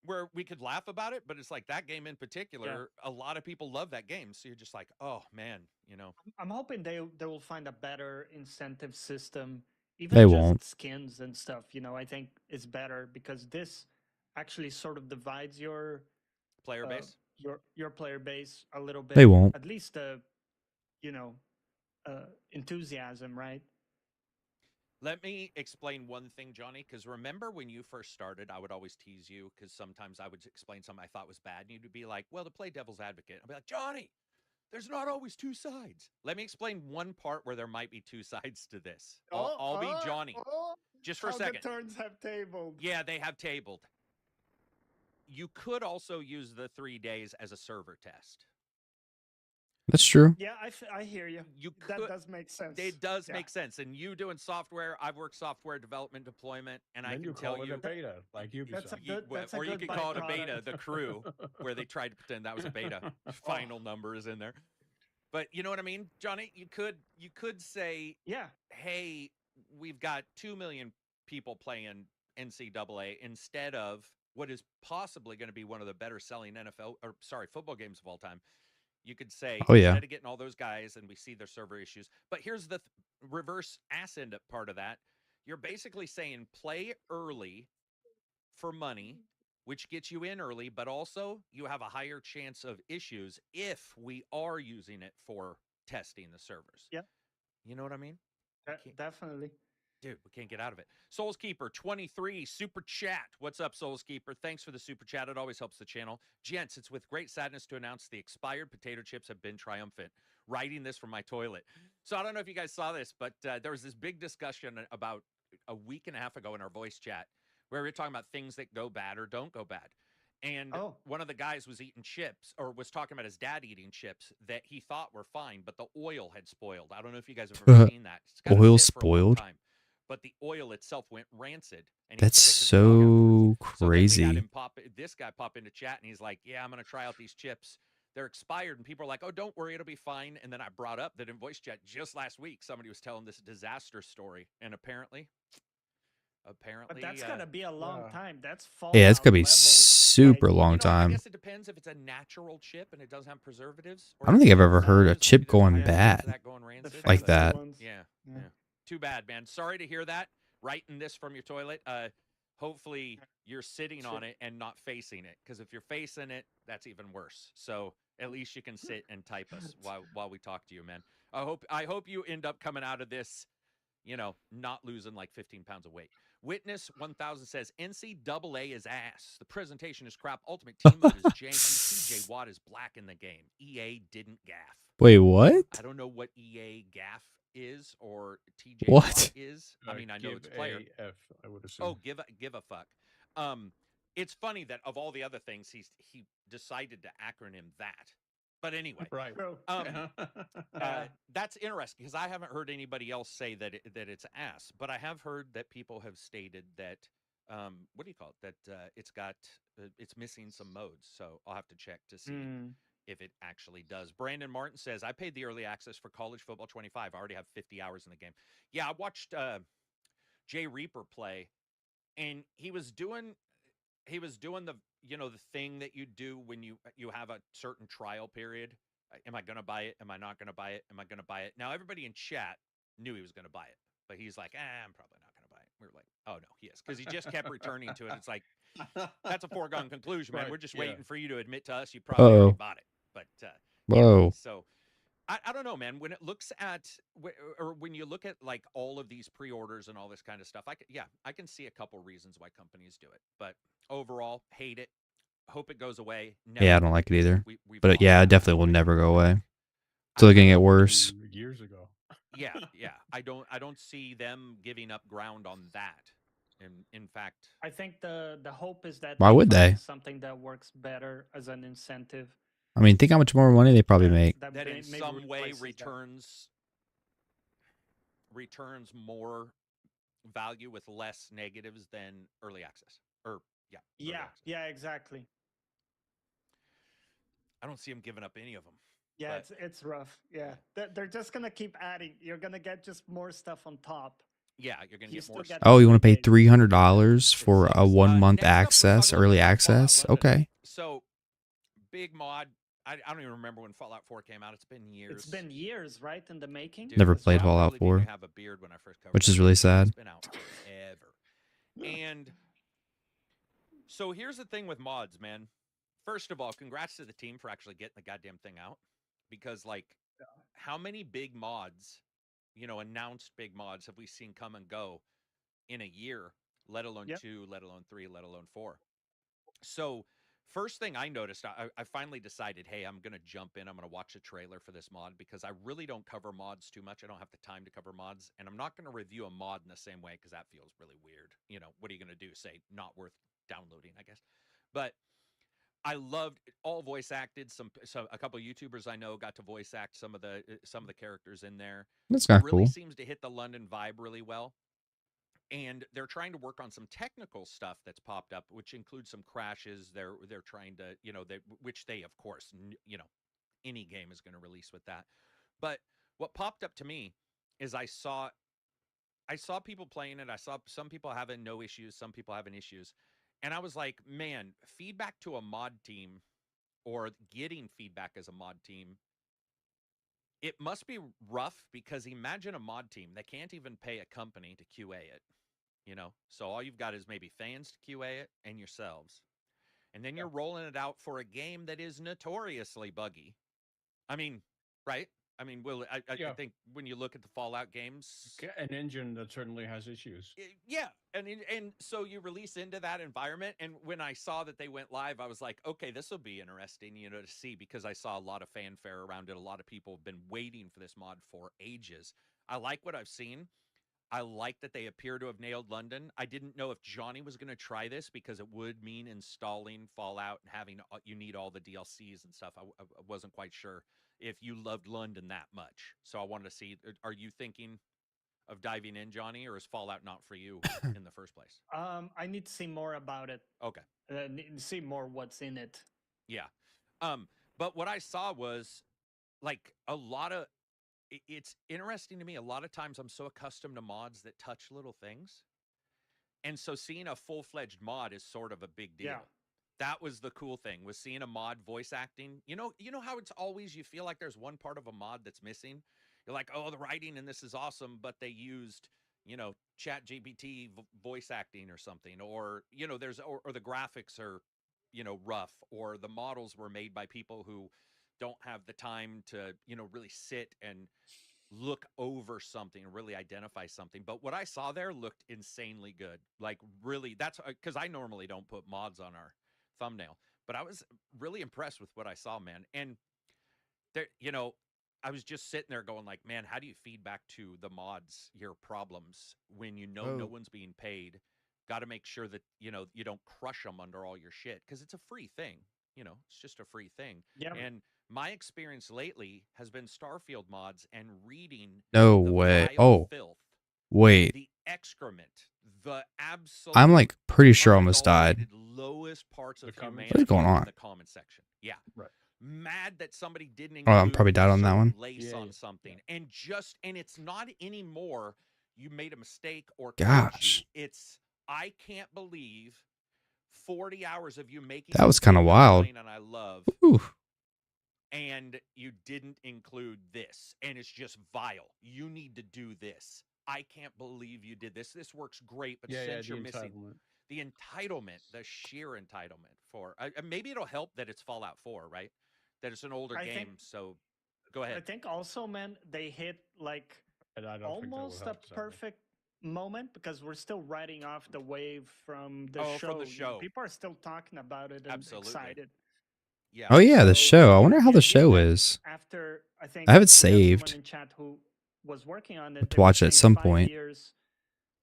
where we could laugh about it, but it's like that game in particular, a lot of people love that game. So you're just like, oh man, you know. I'm hoping they will find a better incentive system. Even They just won't. skins and stuff, you know, I think is better because this actually sort of divides your Player base. Your player base a little bit. They won't. At least you know, enthusiasm, right? Let me explain one thing, Johnny, because remember when you first started, I would always tease you because sometimes I would explain something I thought was bad, and you'd be like, well, to play devil's advocate. I'd be like, Johnny, there's not always two sides. Let me explain one part where there might be two sides to this. I'll be Johnny. Just for a second. The turns have tabled. Yeah, they have tabled. You could also use the 3 days as a server test. That's true. Yeah, I hear you. That does make sense. It does make sense. And you doing software, I've worked software development deployment, and I can tell you a beta, like Ubisoft. or you could call it a beta, the crew, where they tried to pretend that was a beta. Final number is in there. But you know what I mean, Johnny? You could say, yeah, hey, we've got 2 million people playing NCAA instead of what is possibly going to be one of the better selling football games of all time. You could say, Oh, yeah. instead of getting all those guys, and we see their server issues. But here's the reverse ass end part of that. You're basically saying play early for money, which gets you in early, but also you have a higher chance of issues if we are using it for testing the servers. Yeah. You know what I mean? Definitely. Dude, we can't get out of it. Souls Keeper 23 super chat. What's up, Souls Keeper? Thanks for the super chat. It always helps the channel. Gents, it's with great sadness to announce the expired potato chips have been triumphant. Writing this from my toilet. So I don't know if you guys saw this, but there was this big discussion about a week and a half ago in our voice chat where we were talking about things that go bad or don't go bad. And one of the guys was eating chips, or was talking about his dad eating chips that he thought were fine, but the oil had spoiled. I don't know if you guys have ever seen that. It's Oil sit for a long spoiled? time. But the oil itself went rancid. And That's so crazy. So then we had him this guy pop into chat, and he's like, yeah, I'm going to try out these chips. They're expired. And people are like, oh, don't worry, it'll be fine. And then I brought up that in voice chat just last week, somebody was telling this disaster story. And apparently, but that's going to be a long time. That's Fallout. Yeah, it's going to be level, super long I time. guess it depends if it's a natural chip and it doesn't have preservatives. I don't think I've ever heard a chip going bad like that. Yeah. Too bad, man. Sorry to hear that. Writing this from your toilet. Hopefully you're sitting on it and not facing it, because if you're facing it, that's even worse. So at least you can sit and type us while we talk to you, man. I hope you end up coming out of this, not losing like 15 pounds of weight. Witness 1000 says NCAA is ass. The presentation is crap. Ultimate Team Mode is janky. TJ Watt is black in the game. EA didn't gaff. Wait, what? I don't know what EA gaff is or TJ What? Watt is. I mean, I know it's player. F, I would assume. Oh, give a fuck. It's funny that of all the other things, he decided to acronym that. But anyway, Right. um, Yeah. that's interesting because I haven't heard anybody else say that it's ass, but I have heard that people have stated that what do you call it? That it's missing some modes. So I'll have to check to see Mm. if it actually does. Brandon Martin says, I paid the early access for College Football 25. I already have 50 hours in the game. Yeah, I watched Jay Reaper play, and he was doing the the thing that you do when you have a certain trial period. Am I going to buy it? Am I not going to buy it? Am I going to buy it? Now everybody in chat knew he was going to buy it, but he's like, I'm probably not going to buy it. We were like, oh no, he is, because he just kept returning to it. It's like, that's a foregone conclusion, man. Right, We're just yeah. waiting for you to admit to us you probably already Uh-oh. bought it. But anyway, Whoa. so I don't know, man. When it looks at or when you look at like all of these pre-orders and all this kind of stuff, I can see a couple reasons why companies do it. But overall, hate it. Hope it goes away. Yeah, I Never don't will. like it either. We've But lost yeah, it that definitely will battle, I never think. go away. I, It's only I gonna get don't. worse. Years ago. Yeah. I don't see them giving up ground on that. And in fact, I think the hope is that Why they would they? find something that works better as an incentive I mean, think how much more money they probably make. that in maybe some way replaces that. returns more value with less negatives than early access. Or yeah, early Yeah, access. yeah, exactly. I don't see them giving up any of them. Yeah, But it's rough. Yeah, they're just gonna keep adding. You're gonna get just more stuff on top. yeah, you're gonna You get still more get stuff. Oh, the you want to free pay game. $300 It for a sucks. 1 month Next up, let's talk access, a little early bit about Fallout access? London. Okay. So, big mod. I don't even remember when Fallout 4 came out. It's been years. It's been years, right, in the making. Dude, Never so played I Fallout really 4, didn't have a beard when I first covered which that is really game, so sad. it's been out forever. And so here's the thing with mods, man. First of all, congrats to the team for actually getting the goddamn thing out. Because, like, how many big mods, announced big mods have we seen come and go in a year, let alone Yep. 2, let alone 3, let alone 4? So, first thing I noticed, I finally decided, hey, I'm going to jump in. I'm going to watch a trailer for this mod because I really don't cover mods too much. I don't have the time to cover mods. And I'm not going to review a mod in the same way because that feels really weird. What are you going to do? Say, not worth downloading, I guess. But I loved all voice acted. A couple of YouTubers I know got to voice act some of the characters in there. That's kind of Really cool. seems to hit the London vibe really well. And they're trying to work on some technical stuff that's popped up, which includes some crashes. They're trying to, which they, of course, any game is going to release with that. But what popped up to me is I saw people playing it. I saw some people having no issues, some people having issues. And I was like, man, feedback to a mod team or getting feedback as a mod team, it must be rough because imagine a mod team. They can't even pay a company to QA it. So all you've got is maybe fans to QA it and yourselves. And then you're rolling it out for a game that is notoriously buggy. I mean, right? I mean, I Yeah. think when you look at the Fallout games, An engine that certainly has issues. yeah, and so you release into that environment, and when I saw that they went live, I was like, okay, this will be interesting, to see, because I saw a lot of fanfare around it. A lot of people have been waiting for this mod for ages. I like what I've seen. I like that they appear to have nailed London. I didn't know if Johnny was going to try this because it would mean installing Fallout and having you need all the DLCs and stuff. I wasn't quite sure if you loved London that much. So I wanted to see, are you thinking of diving in, Johnny, or is Fallout not for you in the first place? I need to see more about it. Okay. Need to see more what's in it. Yeah. But what I saw was like a lot of it's interesting to me. A lot of times I'm so accustomed to mods that touch little things. And so seeing a full-fledged mod is sort of a big deal. Yeah. That was the cool thing, was seeing a mod voice acting. You know how it's always, you feel like there's one part of a mod that's missing. You're like, oh, the writing in this is awesome, but they used, Chat GPT voice acting or something, or there's or the graphics are, rough, or the models were made by people who don't have the time to, really sit and look over something and really identify something. But what I saw there looked insanely good. Like, really, that's because I normally don't put mods on our thumbnail, but I was really impressed with what I saw, man. And there, I was just sitting there going like, man, how do you feed back to the mods your problems when no one's being paid? Got to make sure that, you don't crush them under all your shit, because it's a free thing. It's just a free thing. Yeah. And My experience lately has been Starfield mods and reading No the way. vile Oh, filth, wait. the excrement, the absolute I'm like pretty sure I almost died. unadulterated lowest parts of The comments humanity section? What is going in on? the comment section. Yeah. Right. Mad that somebody didn't Oh, I'm include probably a died on that certain one. lace on something. And it's not anymore you made a mistake or could Gosh. you. It's I can't believe 40 hours of you making That this was kind of game that I'm wild. playing and I love, Ooh. and you didn't include this, and it's just vile. You need to do this. I can't believe you did this. This works great, but since the you're missing entitlement. the entitlement, the sheer entitlement for maybe it'll help that it's Fallout 4, right? That it's an older I game. think So go I ahead. think also, man, they hit like And I don't think that will almost a help. sadly. perfect moment because we're still riding off the wave from the Oh, show. from the You know, show. people are still talking about it and Absolutely. excited. Yeah. Oh, yeah, the So, show. I wonder how the given show that is. after I think I have it we have someone saved. in chat who was working on Have it. to They were watch it at saying some 5 point. years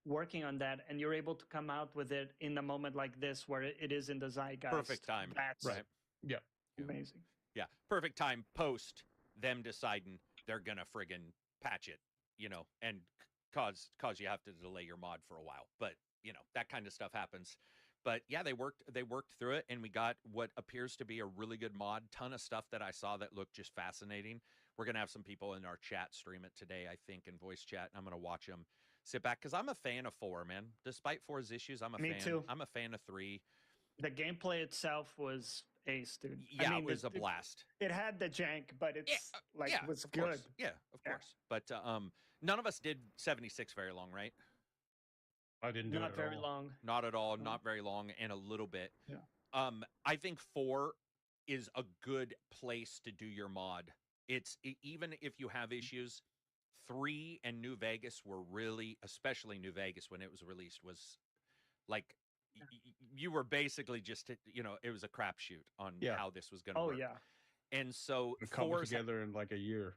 working on that, and you're able to come out with it in a moment like this where it is in the zeitgeist. Perfect time. That's Right. Yeah. amazing. Yeah. Perfect time post them deciding they're gonna friggin' patch it, and cause you have to delay your mod for a while. But that kind of stuff happens. But yeah, they worked through it, and we got what appears to be a really good mod. Ton of stuff that I saw that looked just fascinating. We're gonna have some people in our chat stream it today, I think, in voice chat, and I'm gonna watch them sit back because I'm a fan of 4, man. Despite 4's issues, I'm a Me fan. too. I'm a fan of 3. The gameplay itself was ace, dude. Yeah, I mean, it was a blast. It had the jank, but it's Yeah, it was of good. course. Yeah, of course. But none of us did 76 very long, right? I didn't do Not it at very all. long. Not at all, No. not very long, and a little bit. Yeah. I think 4 is a good place to do your mod. Even if you have issues, 3 and New Vegas were really, especially New Vegas when it was released, was like you were basically just it was a crapshoot on how this was going to Oh work. yeah. And so It come 4's together in like a year.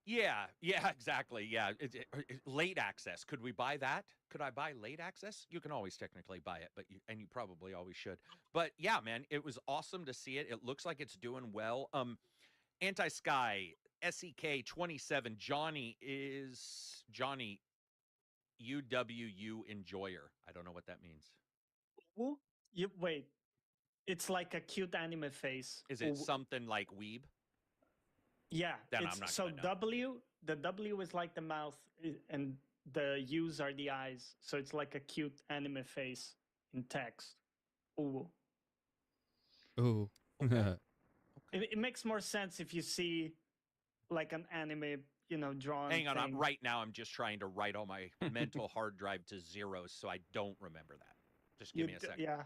yeah, exactly. Yeah, late access. Could we buy that? Could I buy late access? You can always technically buy it, but you probably always should. But yeah, man, it was awesome to see it. It looks like it's doing well. Anti Sky SEK 27. Johnny UWU enjoyer. I don't know what that means. Well, you wait. It's like a cute anime face. Is it something like weeb? Yeah. Then I'm not so gonna know. The W is like the mouth, and the U's are the eyes. So it's like a cute anime face in text. Ooh. Ooh. Okay. It makes more sense if you see like an anime, drawn. Hang on, thing. right now I'm just trying to write all my mental hard drive to zero so I don't remember that. Just give me a second. Yeah.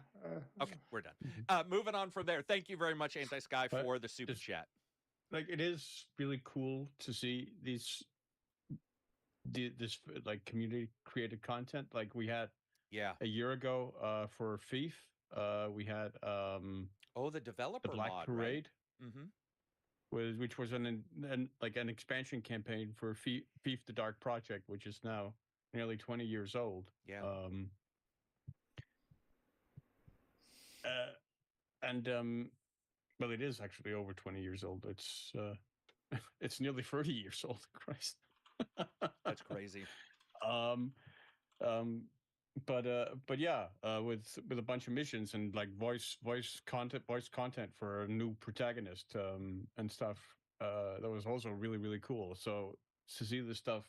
Okay, we're done. Moving on from there. Thank you very much, Anti Sky, for the super chat. Like, it is really cool to see this like community created content. Like we had a year ago for Thief, we had the developer the Black mod, Parade. Right? Mm-hmm. Which was an expansion campaign for Thief the Dark Project, which is now nearly 20 years old. Yeah. Well, it is actually over 20 years old. It's it's nearly 30 years old. Christ. That's crazy. But yeah, with a bunch of missions and like voice content for a new protagonist and stuff. That was also really cool. So to see this stuff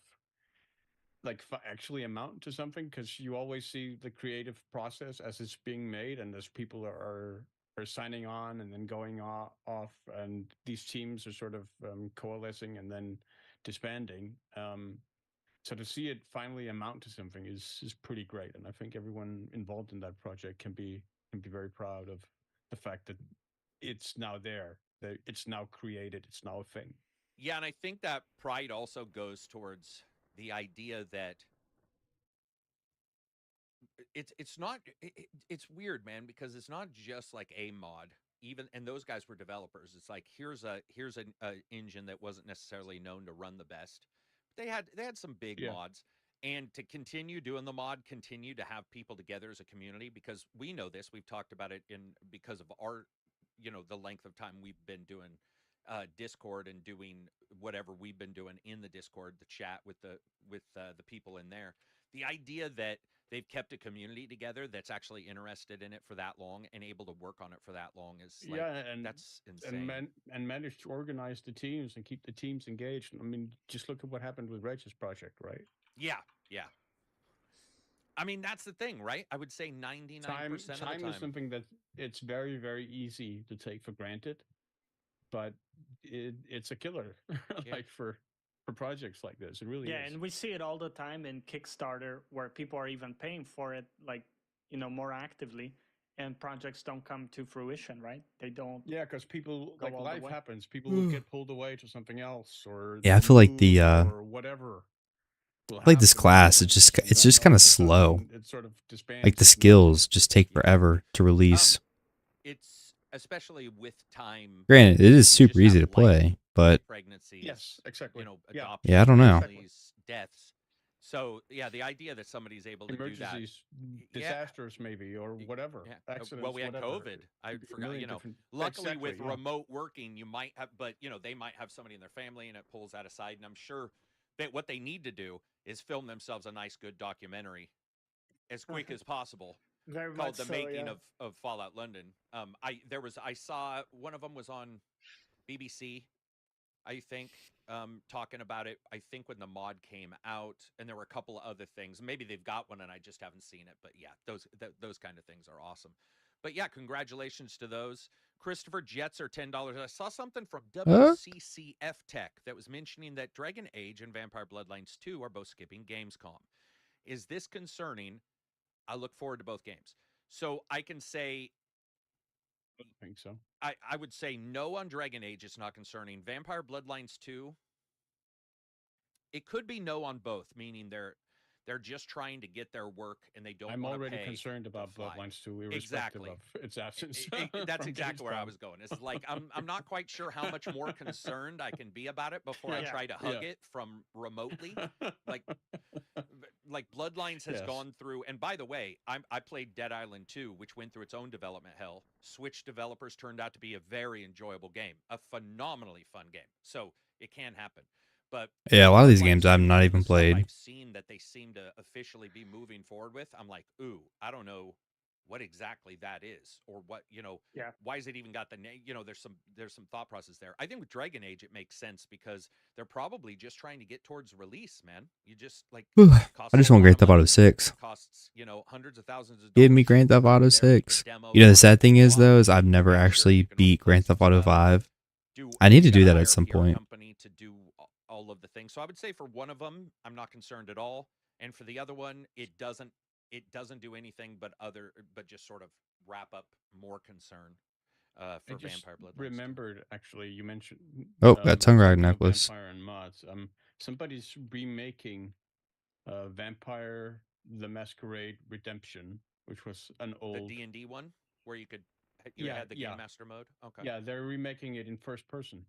like actually amount to something, because you always see the creative process as it's being made and as people are signing on and then going off, and these teams are sort of coalescing and then disbanding. So to see it finally amount to something is pretty great, and I think everyone involved in that project can be very proud of the fact that it's now there, that it's now created, it's now a thing. Yeah, and I think that pride also goes towards the idea that it's not it's weird, man, because it's not just like a mod. And those guys were developers. It's like here's a engine that wasn't necessarily known to run the best. They had some big mods, and to continue doing the mod, continue to have people together as a community, because we know this. We've talked about it because of our the length of time we've been doing Discord and doing whatever we've been doing in the Discord, the chat with the people in there. The idea that they've kept a community together that's actually interested in it for that long and able to work on it for that long is like that's insane. And managed to organize the teams and keep the teams engaged. I mean, just look at what happened with Reg's project, right? Yeah. I mean, that's the thing, right? I would say 99% of the time is something that it's very, very easy to take for granted, but it's a killer, like for projects like this. It really is. Yeah, and we see it all the time in Kickstarter where people are even paying for it, like, more actively, and projects don't come to fruition, right? They don't. Yeah, because people, like, life happens. People get pulled away to something else, or I feel like the or whatever. Like this class, it's just kind of slow. It sort of disbands. Like the skills just take forever to release. It's especially with time. Granted, it is super easy to play, but pregnancies, yes, exactly. Adoptions, yeah, I don't know. Deaths. So yeah, the idea that somebody's able to do that, disasters maybe, or whatever. Accidents, well, we had whatever. COVID. I forgot. Luckily with remote working, you might have, but they might have somebody in their family, and it pulls that aside. And I'm sure that what they need to do is film themselves a nice, good documentary as quick as possible. Very called much The so, Making yeah. of Fallout London. I saw one of them was on BBC, I think, talking about it. I think when the mod came out, and there were a couple of other things. Maybe they've got one and I just haven't seen it. But yeah, those kind of things are awesome. But yeah, congratulations to those. Christopher Jets are $10. I saw something from WCCF Tech that was mentioning that Dragon Age and Vampire Bloodlines 2 are both skipping Gamescom. Is this concerning? I look forward to both games. So I can say, I don't think so. I would say no on Dragon Age. It's not concerning. Vampire Bloodlines 2, it could be no on both, meaning they're just trying to get their work and they don't. I'm want already to pay concerned about Bloodlines 2, irrespective of its absence. That's exactly where I was going. It's like I'm not quite sure how much more concerned I can be about it before I try to hug it from remotely. Like Bloodlines has gone through, and by the way, I played Dead Island 2, which went through its own development hell. Switch developers turned out to be a very enjoyable game, a phenomenally fun game. So it can happen. But yeah, a lot of these games I've not even played. I've seen that they seem to officially be moving forward with. I'm like, ooh, I don't know what exactly that is, or what, why is it even got the name? There's some thought process there. I think with Dragon Age, it makes sense because they're probably just trying to get towards release, man. You just like, I just want Grand Theft Auto 6. Costs, hundreds of thousands of dollars. Give me Grand Theft Auto 6. The sad thing is, though, is I've never actually beat Grand Theft Auto 5. I need to do that at some point. Company to do all of the things. So I would say for one of them, I'm not concerned at all. And for the other one, it doesn't do anything but just sort of wrap up more concern for Vampire Bloodlines. Remembered, actually, you mentioned that tongue rag necklace. Vampire and mods. Somebody's remaking Vampire the Masquerade Redemption, which was an old D&D one where you had the Game Master mode. Okay. Yeah, they're remaking it in first person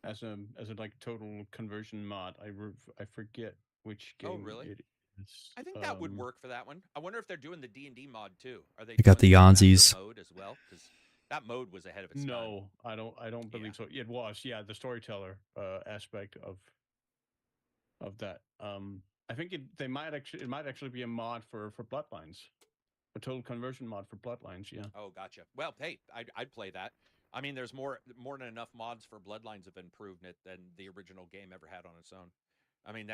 as a like total conversion mod. I forget which game. Oh, really? It is. I think that would work for that one. I wonder if they're doing the D&D mod too. Are they? They got the Yonzies mode as well, because that mode was ahead of its time. No, I don't believe so. It was, the storyteller aspect of that. I think it might actually be a mod for Bloodlines, a total conversion mod for Bloodlines. Yeah. Oh, gotcha. Well, hey, I'd play that. I mean, there's more than enough mods for Bloodlines have improved it than the original game ever had on its own. I mean,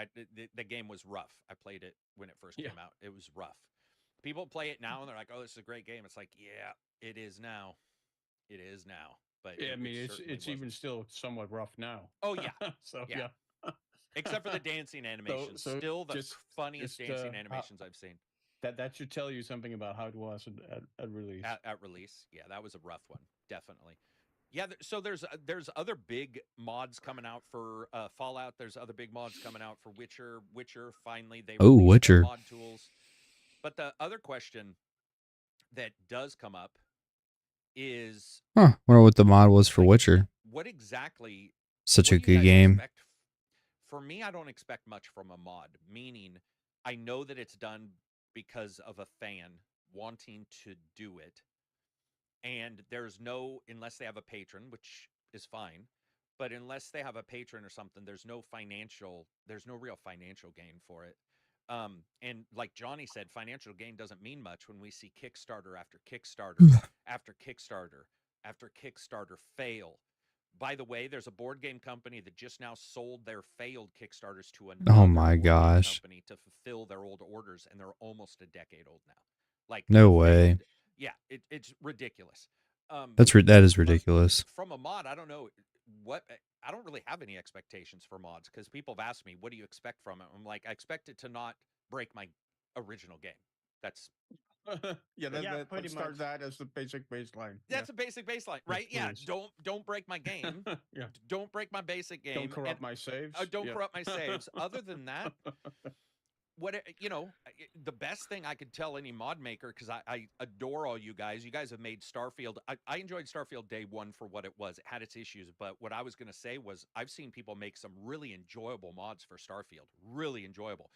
the game was rough. I played it when it first came out. It was rough. People play it now and they're like, "Oh, this is a great game." It's like, yeah, it is now. It is now. But yeah, I mean, it's even still somewhat rough now. Oh yeah. So yeah. Except for the dancing animations, still the funniest dancing animations I've seen. That should tell you something about how it was at release. At release, yeah, that was a rough one, definitely. Yeah, so there's other big mods coming out for Fallout. There's other big mods coming out for Witcher. Finally, they released Witcher mod tools. But the other question that does come up is, wonder what the mod was for Witcher. What exactly? Such a good game. For me, I don't expect much from a mod. Meaning, I know that it's done because of a fan wanting to do it. And there's no, unless they have a patron, which is fine. But unless they have a patron or something, there's no real financial gain for it. And like Johnny said, financial gain doesn't mean much when we see Kickstarter after Kickstarter after Kickstarter after Kickstarter fail. By the way, there's a board game company that just now sold their failed Kickstarters to Oh another my board game gosh. company to fulfill their old orders, and they're almost a decade old now. Like No they way. failed. Yeah, it's ridiculous. That is But ridiculous. from a mod, I don't know what I don't really have any expectations for mods because people have asked me, "What do you expect from it?" I'm like, I expect it to not break my original game. That's Yeah, Yeah, pretty let's start much. that as the basic baseline. Yeah, that's a basic baseline, yes, right? Yeah, please. don't break my game. Yeah, Don't break my basic don't game, and corrupt my saves. don't Yeah. corrupt my saves. Other than that, the best thing I could tell any mod maker, because I adore all you guys. You guys have made Starfield. I enjoyed Starfield day one for what it was. It had its issues, but what I was going to say was I've seen people make some really enjoyable mods for Starfield. Really enjoyable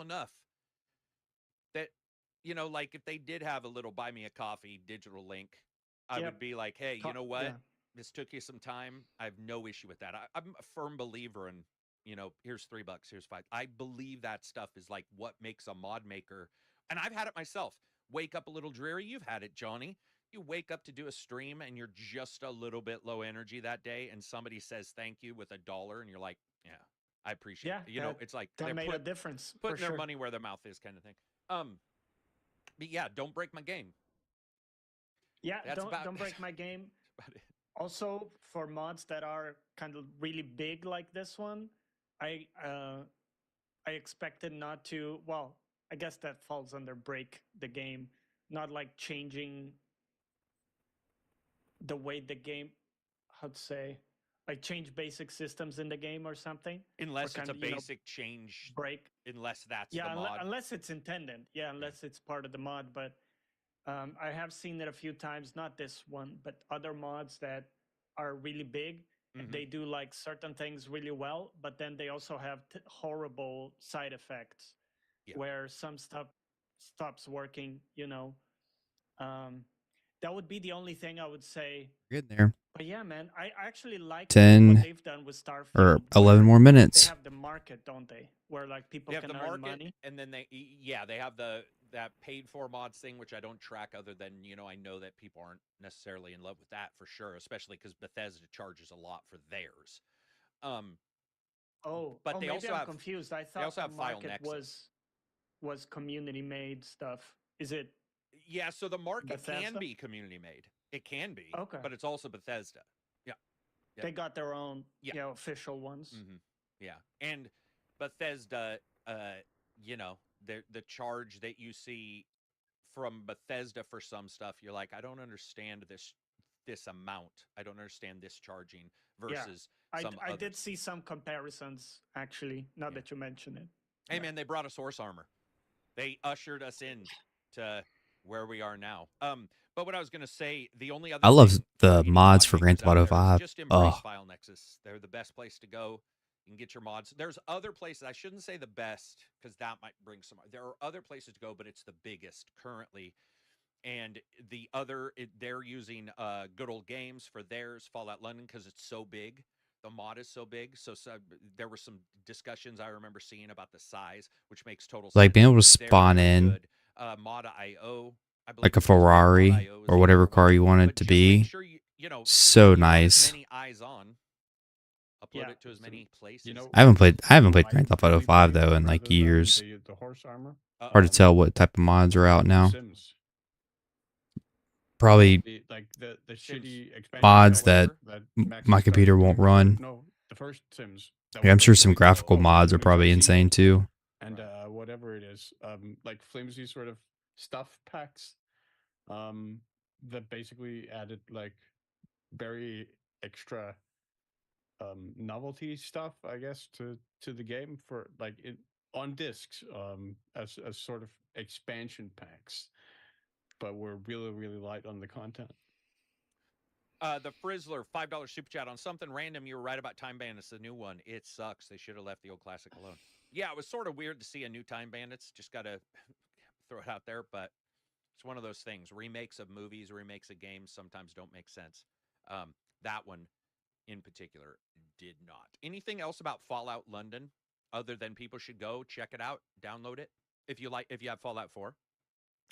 enough that like if they did have a little buy me a coffee digital link, I Yep. would be like, hey, you know what? Yeah. This took you some time. I have no issue with that. I'm a firm believer in, here's $3, here's 5. I believe that stuff is like what makes a mod maker. And I've had it myself. Wake up a little dreary. You've had it, Johnny. You wake up to do a stream and you're just a little bit low energy that day, and somebody says thank you with $1, and you're like, yeah, I appreciate Yeah, it. It's like that they're made a difference for putting their sure. money where their mouth is, kind of thing. But yeah, don't break my game. Yeah, That's about, don't break my game. about it. Also, for mods that are kind of really big like this one, I uh, I expected not to. Well, I guess that falls under break the game, not like changing the way the game. How'd say, like change basic systems in the game or something, or Unless it's kind a of basic change, break. unless that's the Yeah, mod. unless it's intended. Yeah, unless it's part of the mod. But I have seen it a few times, not this one, but other mods that are really big. Mm-hmm. They do like certain things really well, but then they also have horrible side effects Yeah. where some stuff stops working, Um, that would be the only thing I would say. Getting there. But yeah, man, I actually like what 10 they've done with or Starfield, 11 where more they minutes. have the market, don't they? Where like people They have can the earn market, money. and then they have that paid for mods thing, which I don't track other than, I know that people aren't necessarily in love with that for sure, especially because Bethesda charges a lot for theirs. Um, but they Maybe also I'm have confused. I thought the File market Nexus. was community made stuff. Is it Yeah, so the market can Bethesda? be community made. It can be, Okay. but it's also Bethesda. Yeah. They got their own, Yeah. official ones. Mm-hmm. Yeah, and Bethesda, the charge that you see from Bethesda for some stuff, you're like, I don't understand this amount. I don't understand this charging versus some I others. did see some comparisons actually. Now that you mention it. Hey man, they brought us horse armor. They ushered us in to where we are now. But what I was going to say, the only other I love thing the for any mods mod for Grand makers Theft out Auto there is 5. just embrace Oh, File Nexus. They're the best place to go. You can get your mods. There's other places. I shouldn't say the best because that might bring some. There are other places to go, but it's the biggest currently. And they're using Good Old Games for theirs, Fallout London, because it's so big. The mod is so big. So there were some discussions I remember seeing about the size, which makes total sense. like being able to Very, spawn very in good. Mod.io, I believe like a it's called. Ferrari Mod.io is or the whatever other one. car you want it But to just make be. sure So want as nice. many eyes on. Upload it to as many places. I haven't played Grand Theft Auto 5 though in like years. The horse armor. Hard to tell what type of mods are out now. Sims. Probably The shitty expansion mods pack that Max my is computer trying to won't do. run. No, the first Sims. Yeah, I'm sure some like graphical all mods are Ultimate probably Tuxedo insane too. and whatever it is, like flimsy sort of stuff packs, that basically added like very extra novelty stuff, I guess, to the game for like it on discs, as sort of expansion packs, but we're really light on the content. The Frizzler, $5 super chat on something random. You were right about Time Bandits, the new one. It sucks. They should have left the old classic alone. Yeah, it was sort of weird to see a new Time Bandits. Just got to throw it out there, but it's one of those things. Remakes of movies, remakes of games sometimes don't make sense. That one in particular did not. Anything else about Fallout London other than people should go check it out, download it if you have Fallout 4.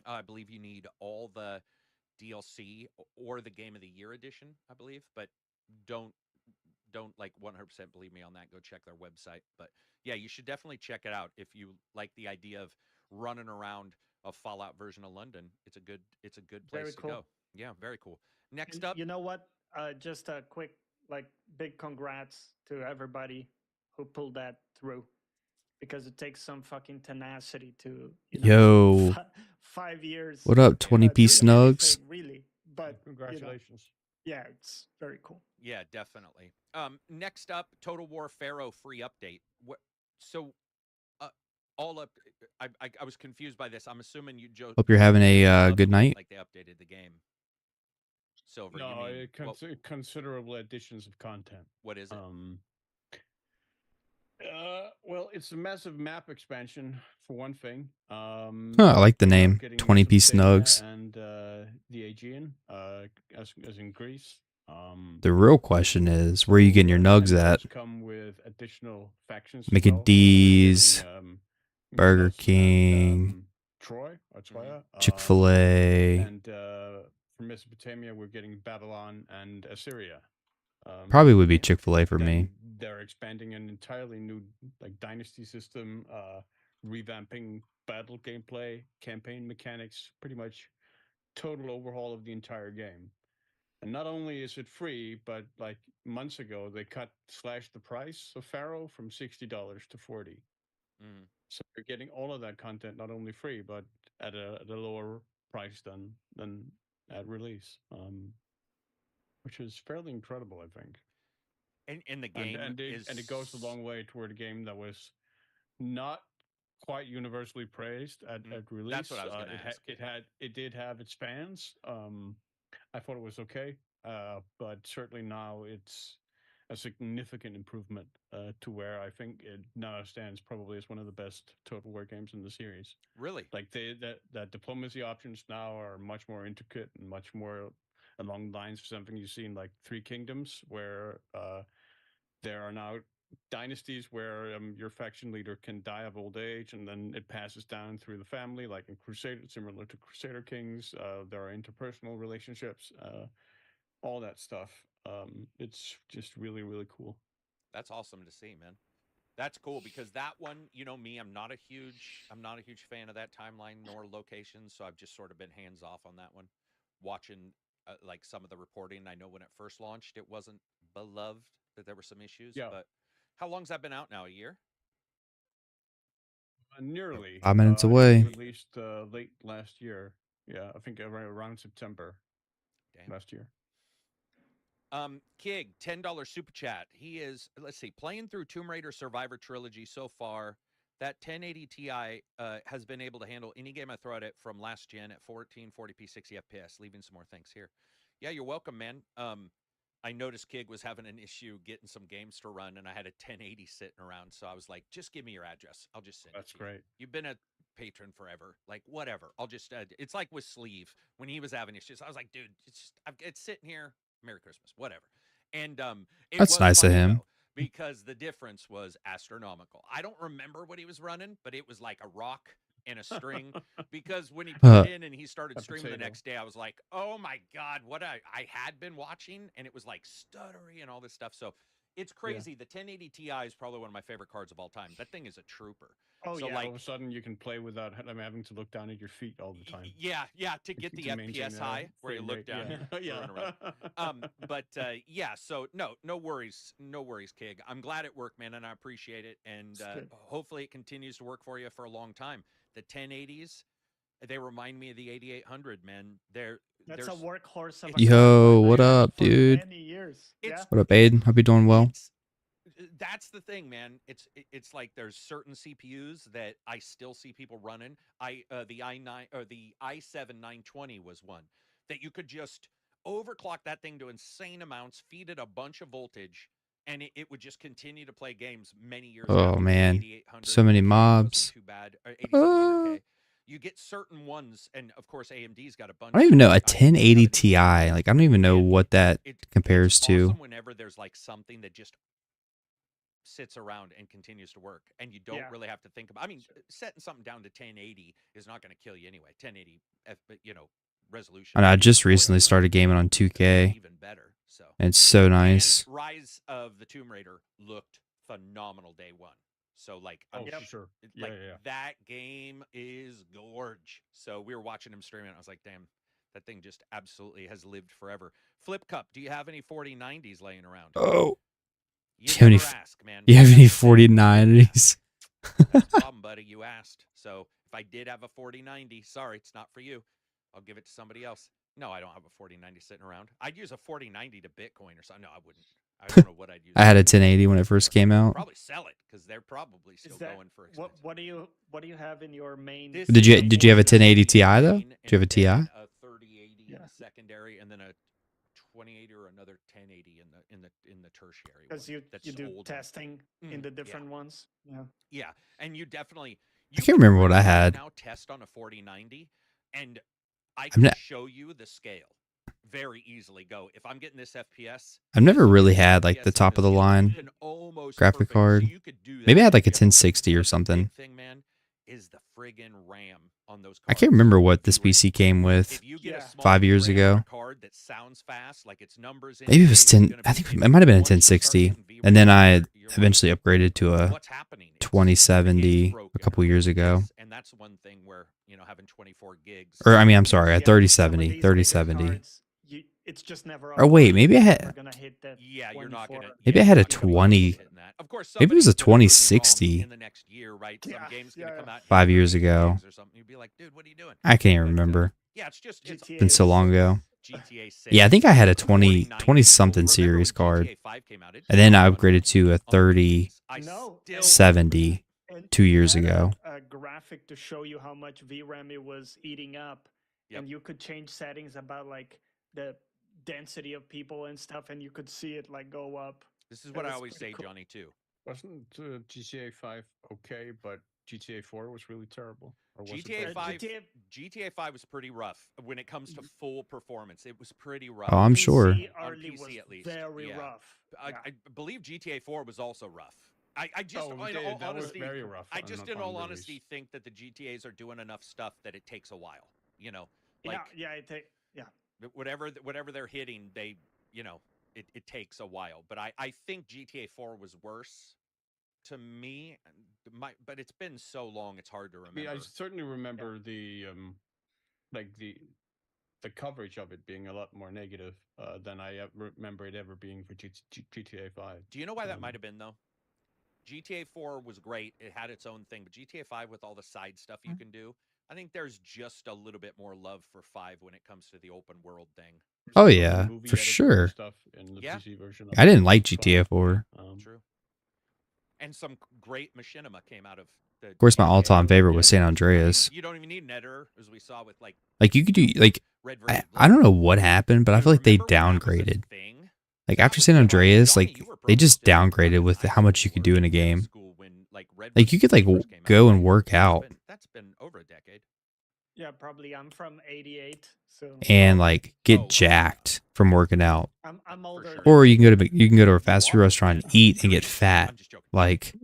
I believe you need all the DLC or the Game of the Year edition, I believe, but don't like 100% believe me on that. Go check their website. But yeah, you should definitely check it out if you like the idea of running around a Fallout version of London. It's a good place Very to cool. go. Yeah, very cool. Next And up, you know what? Just a quick, like, big congrats to everybody who pulled that through, because it takes some fucking tenacity to, Yo, 5 years what up, 20-piece doing nugs? anything, really. But Congratulations. yeah, it's very cool. yeah, definitely. Next up, Total War Pharaoh free update. So, uh, all up. I was confused by this. I'm assuming you Joe. Hope you're having a update, good night. Like they updated the game. Silver, No, you mean considerable additions of content. what is it? Well, it's a massive map expansion for one thing. I like the you're now name, getting 20-piece Mesopotamia nugs. and the Aegean, as in Greece. The real question is, where are you getting your nugs and at? those come with additional factions. Mickey as well. D's, Burger Milos King, and, Troy or Troya. Chick-fil-A. And from Mesopotamia, we're getting Babylon and Assyria. Probably would be Chick-fil-A for then me. They're expanding an entirely new dynasty system, revamping battle gameplay, campaign mechanics, pretty much total overhaul of the entire game. And not only is it free, but months ago they slashed the price of Pharaoh from $60 to $40. Mm. So you're getting all of that content not only free, but at a lower price than at release, which is fairly incredible, I think. And the game and it goes a long way toward a game that was not quite universally praised at release. That's what I was going to ask. It did have its fans. I thought it was okay, but certainly now it's a significant improvement to where I think it now stands probably as one of the best Total War games in the series. Really? Like that diplomacy options now are much more intricate and much more along the lines of something you see in like Three Kingdoms, where there are now dynasties where your faction leader can die of old age, and then it passes down through the family, like in Crusader, similar to Crusader Kings. There are interpersonal relationships, all that stuff. It's just really, really cool. That's awesome to see, man. That's cool because that one, you know me, I'm not a huge fan of that timeline nor location, so I've just sort of been hands off on that one. Watching like some of the reporting, I know when it first launched, it wasn't beloved, that there were some issues. Yeah. But how long's that been out now? A year? Nearly 5 minutes away. Released late last year. Yeah, I think around September. Damn. Last year. Kig, $10 super chat. He is, let's see, playing through Tomb Raider Survivor Trilogy so far. That 1080 Ti has been able to handle any game I throw at it from last gen at 1440p 60 FPS. Leaving some more thanks here. Yeah, you're welcome, man. I noticed Kig was having an issue getting some games to run, and I had a 1080 sitting around. So I was like, just give me your address. I'll just send it to you. That's great. You've been a patron forever. Like, whatever. I'll just, it's like with Sleeve. When he was having issues, I was like, dude, it's sitting here. Merry Christmas, whatever. And That's nice of him. Though, because the difference was astronomical. I don't remember what he was running, but it was like a rock and a string. Because when he put it in and he started streaming the next day, I was like, oh my God, what I had been watching, and it was like stuttery and all this stuff. So it's crazy. Yeah. The 1080 Ti is probably one of my favorite cards of all time. That thing is a trooper. Oh, so yeah. Like, all of a sudden you can play without having to look down at your feet all the time. Yeah, to get the FPS high where you look down. Yeah. But yeah, so no worries, Kig. I'm glad it worked, man, and I appreciate it. And hopefully it continues to work for you for a long time. The 1080s, they remind me of the 8800, man. That's a workhorse of a Yo, what up, dude? Many years. What up, Aiden? Hope you're doing well. That's the thing, man. It's like there's certain CPUs that I still see people running. The i9 or the i7 920 was one that you could just overclock that thing to insane amounts, feed it a bunch of voltage, and it would just continue to play games many years. Oh man, so many mobs. Too bad. 8700K. You get certain ones, and of course AMD's got a bunch. I don't even know a AMD's got 1080 a Ti. ton. Like I don't even know And what that compares it's to. awesome whenever there's like something that just sits around and continues to work, and you don't really have to think about. I mean, setting something down to 1080 is not going to kill you anyway. 1080, resolution. And I Even just 4K recently started gaming on is 2K. even better. So It's so and nice. Rise of the Tomb Raider looked phenomenal day one. So like, Oh, sure. like that game is gorge. So we were watching him streaming. And I was like, damn, that thing just absolutely has lived forever. Flip Cup, do you have any 4090s laying around? Oh, You do you never have any, ask, man. do you have That's any the thing. 4090s? That's the problem, buddy. You asked. So if I did have a 4090, sorry, it's not for you. I'll give it to somebody else. No, I don't have a 4090 sitting around. I'd use a 4090 to Bitcoin or something. No, I wouldn't. I don't know what I'd use. I had a 1080 when it first came out. Probably sell it because they're probably still going for expensive. What do you have in your main? Did you have a 1080 Ti though? Do you have a Ti? A 3080 in the secondary, and then a 2080 or another 1080 in the tertiary. Because you do testing in the different ones. Yeah. Yeah, and you definitely. I can't remember what I had. Now test on a 4090, and I can show you the scale very easily. Go if I'm getting this FPS. I've never really had like the top of the line graphic card. Maybe I had like a 1060 or something. Big thing, man, is the friggin' RAM on those cards. I can't remember what this PC came with 5 years ago. Card that sounds fast, like its numbers. Maybe it was 10. I think it might have been a 1060, and then I eventually upgraded to a 2070 a couple years ago. And that's one thing where having 24 gigs. Or I mean, I'm sorry, a 3070, 3070. It's just never. Oh wait, maybe I had. Yeah, you're not gonna. Maybe I had a 20. Of course, maybe it was a 2060. In the next year, right? Some game's gonna come out 5 years ago. Or something. You'd be like, dude, what are you doing? I can't even remember. Yeah, it's been so long ago. GTA 6. Yeah, I think I had a 20 something series card, and then I upgraded to a 3070 2 years ago. A graphic to show you how much VRAM it was eating up, and you could change settings about like the density of people and stuff, and you could see it like go up. This is what I always say, Johnny, too. Wasn't GTA 5 okay, but GTA 4 was really terrible? Or was GTA 5 was pretty rough when it comes to full performance. It was pretty rough. Oh, I'm sure. On PC, at least. Very rough. I believe GTA 4 was also rough. I just, in all honesty, very rough. I just, in all honesty, think that the GTAs are doing enough stuff that it takes a while. Whatever they're hitting, they, it takes a while. But I think GTA 4 was worse to me. But it's been so long, it's hard to remember. I certainly remember the coverage of it being a lot more negative than I remember it ever being for GTA 5. Do you know why that might have been, though? GTA 4 was great. It had its own thing. But GTA 5, with all the side stuff you can do, I think there's just a little bit more love for 5 when it comes to the open world thing. Oh, yeah, for sure. Stuff in the PC version I didn't like GTA 4. True. And some great machinima came out of the... Of course, my all-time favorite was San Andreas. You don't even need an editor, as we saw with, like you could do, like, I don't know what happened, but I feel like they downgraded. Like, after San Andreas, like, they just downgraded with how much you could do in a game. Like, you could, like, go and work out. That's been over a decade. Yeah, probably. I'm from '88, so. And, like, get jacked from working out. I'm older. Or you can go to a fast food restaurant and eat and get fat. Like,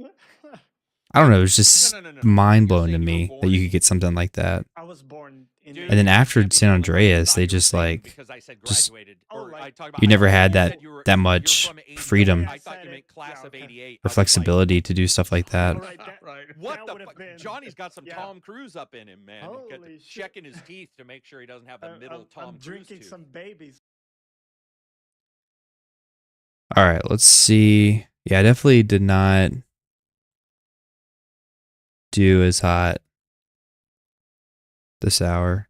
I don't know. It's just mind blowing to me that you could get something like that. I was born in. And then after San Andreas, they just like, you never had that much freedom or flexibility to do stuff like that. What the fuck? Johnny's got some Tom Cruise up in him, man. Checking his teeth to make sure he doesn't have the middle Tom Cruise drinking tooth. some babies. All right, let's see. Yeah, I definitely did not do as hot this hour.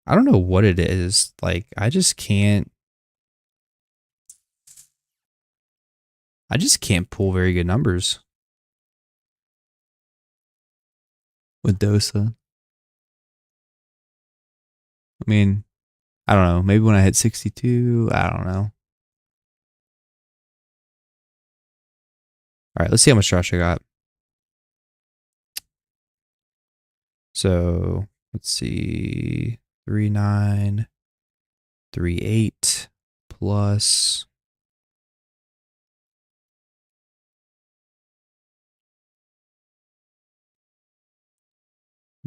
I don't know what it is. Like, I just can't pull very good numbers with Dosa. I mean, I don't know. Maybe when I hit 62, I don't know. All right, let's see how much trash I got. So let's see. 3938 plus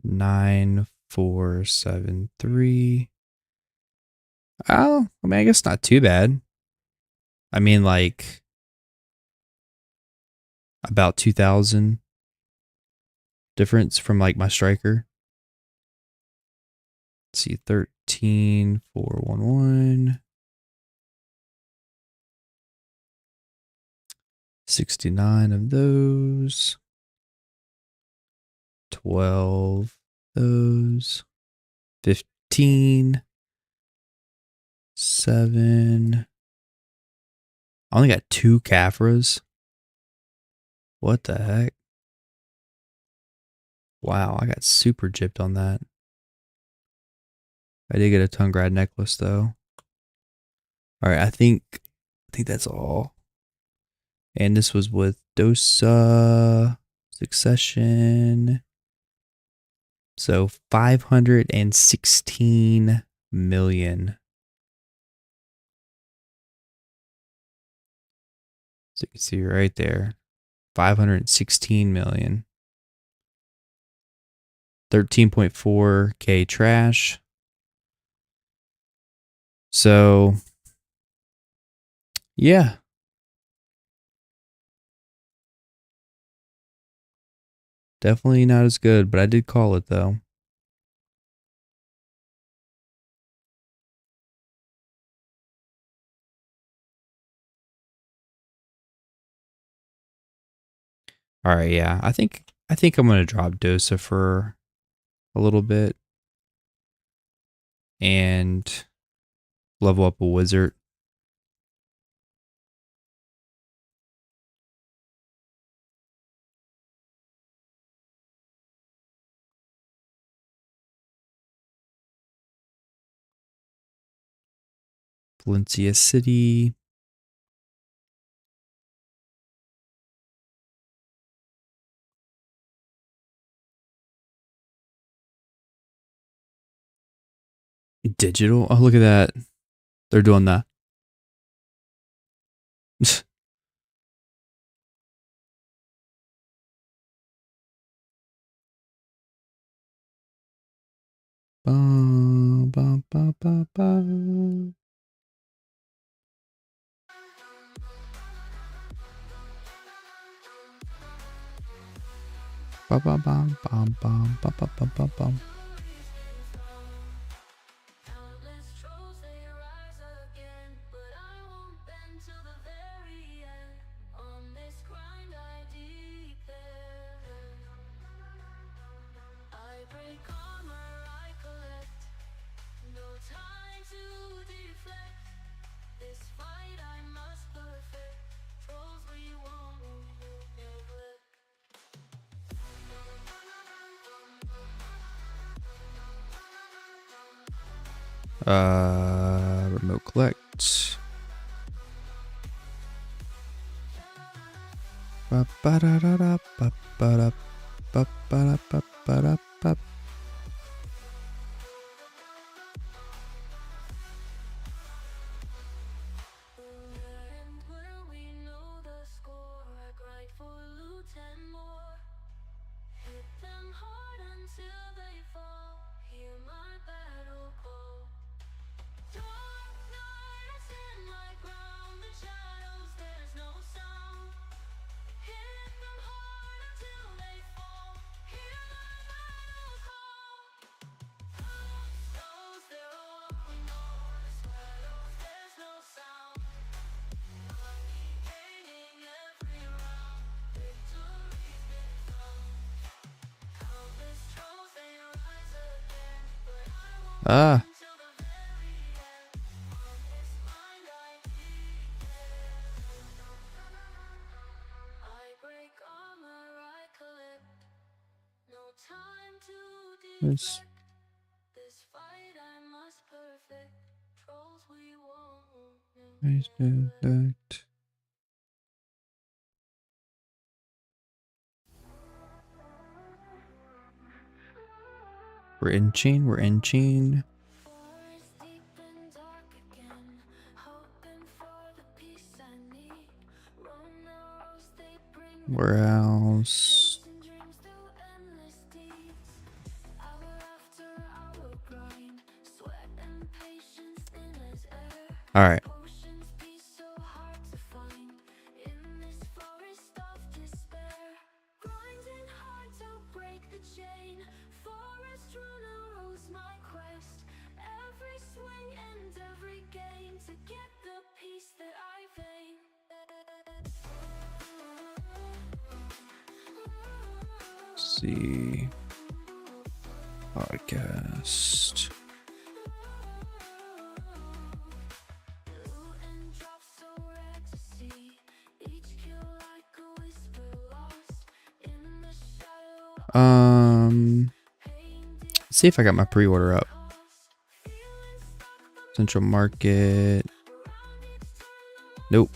9473. Oh, I mean, I guess not too bad. I mean, like about 2,000 difference from like my striker. Let's see, 13,411. 69 of those. 12 those. 15. 7. I only got 2 Caphras. What the heck? Wow, I got super gypped on that. I did get a Tungrad necklace though. Alright, I think that's all. And this was with Dosa, Succession. So 516 million. So you can see right there. 516 million. 13.4K trash. So yeah. Definitely not as good, but I did call it though. All right, yeah. I think I'm going to drop Dosa for a little bit and level up a wizard. Valencia City. Digital. Oh, look at that. They're doing that. Bum, bum, bum, bum, bum. Bum, bum, bum, bum, bum, bum, bum, bum, bum, bum. Remote collect. Ba ba da da da ba ba da ba ba da ba ba da ba. Ah. Nice. Nice, that. We're inching. We're inching. Where else? All right. Let's see. Podcast. Let's see if I got my pre-order up. Central Market. Nope.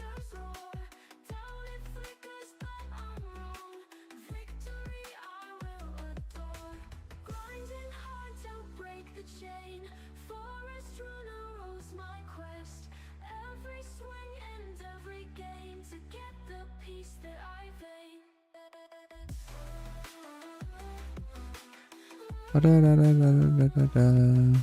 Da-da-da-da-da-da-da.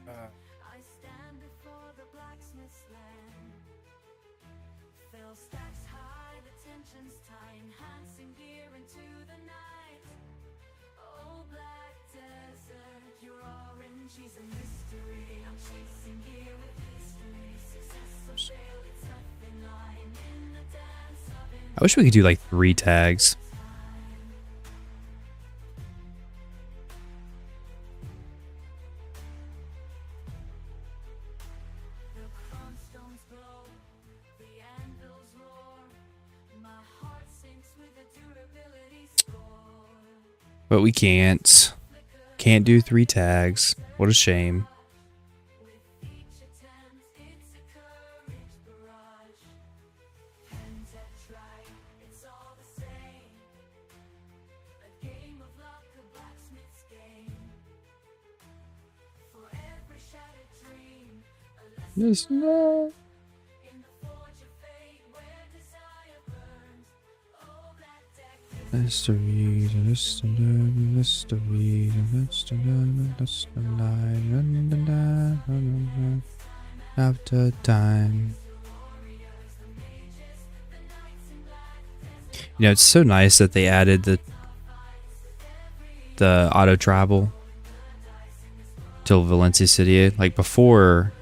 I stand before the blacksmith's land. Fell stacks high, the tension's tight, enhancing gear into the night. Oh, black desert, you're orange, she's a mystery. I'm chasing gear with history. Success or fail, it's nothing. I'm in the dance of it. I wish we could do like 3 tags. But we can't. Can't do 3 tags. What a shame. Yes, no. Mystery, after time. You know, it's so nice that they added the auto travel till Valencia City. Like before,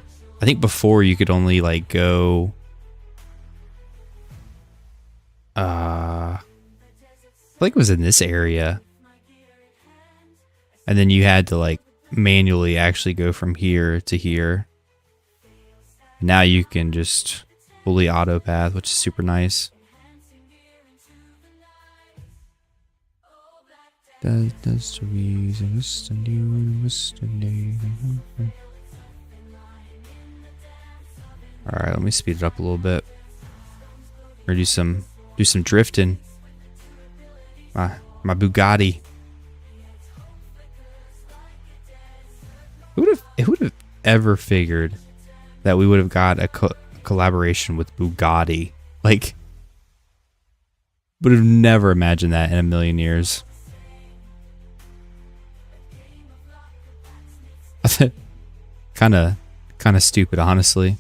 I think before you could only like go I think it was in this area. And then you had to like manually actually go from here to here. Now you can just fully auto path, which is super nice. That's the reason. All right, let me speed it up a little bit. Or do some drifting. My Bugatti. Who would have ever figured that we would have got a collaboration with Bugatti? Like, would have never imagined that in a million years. kind of stupid, honestly.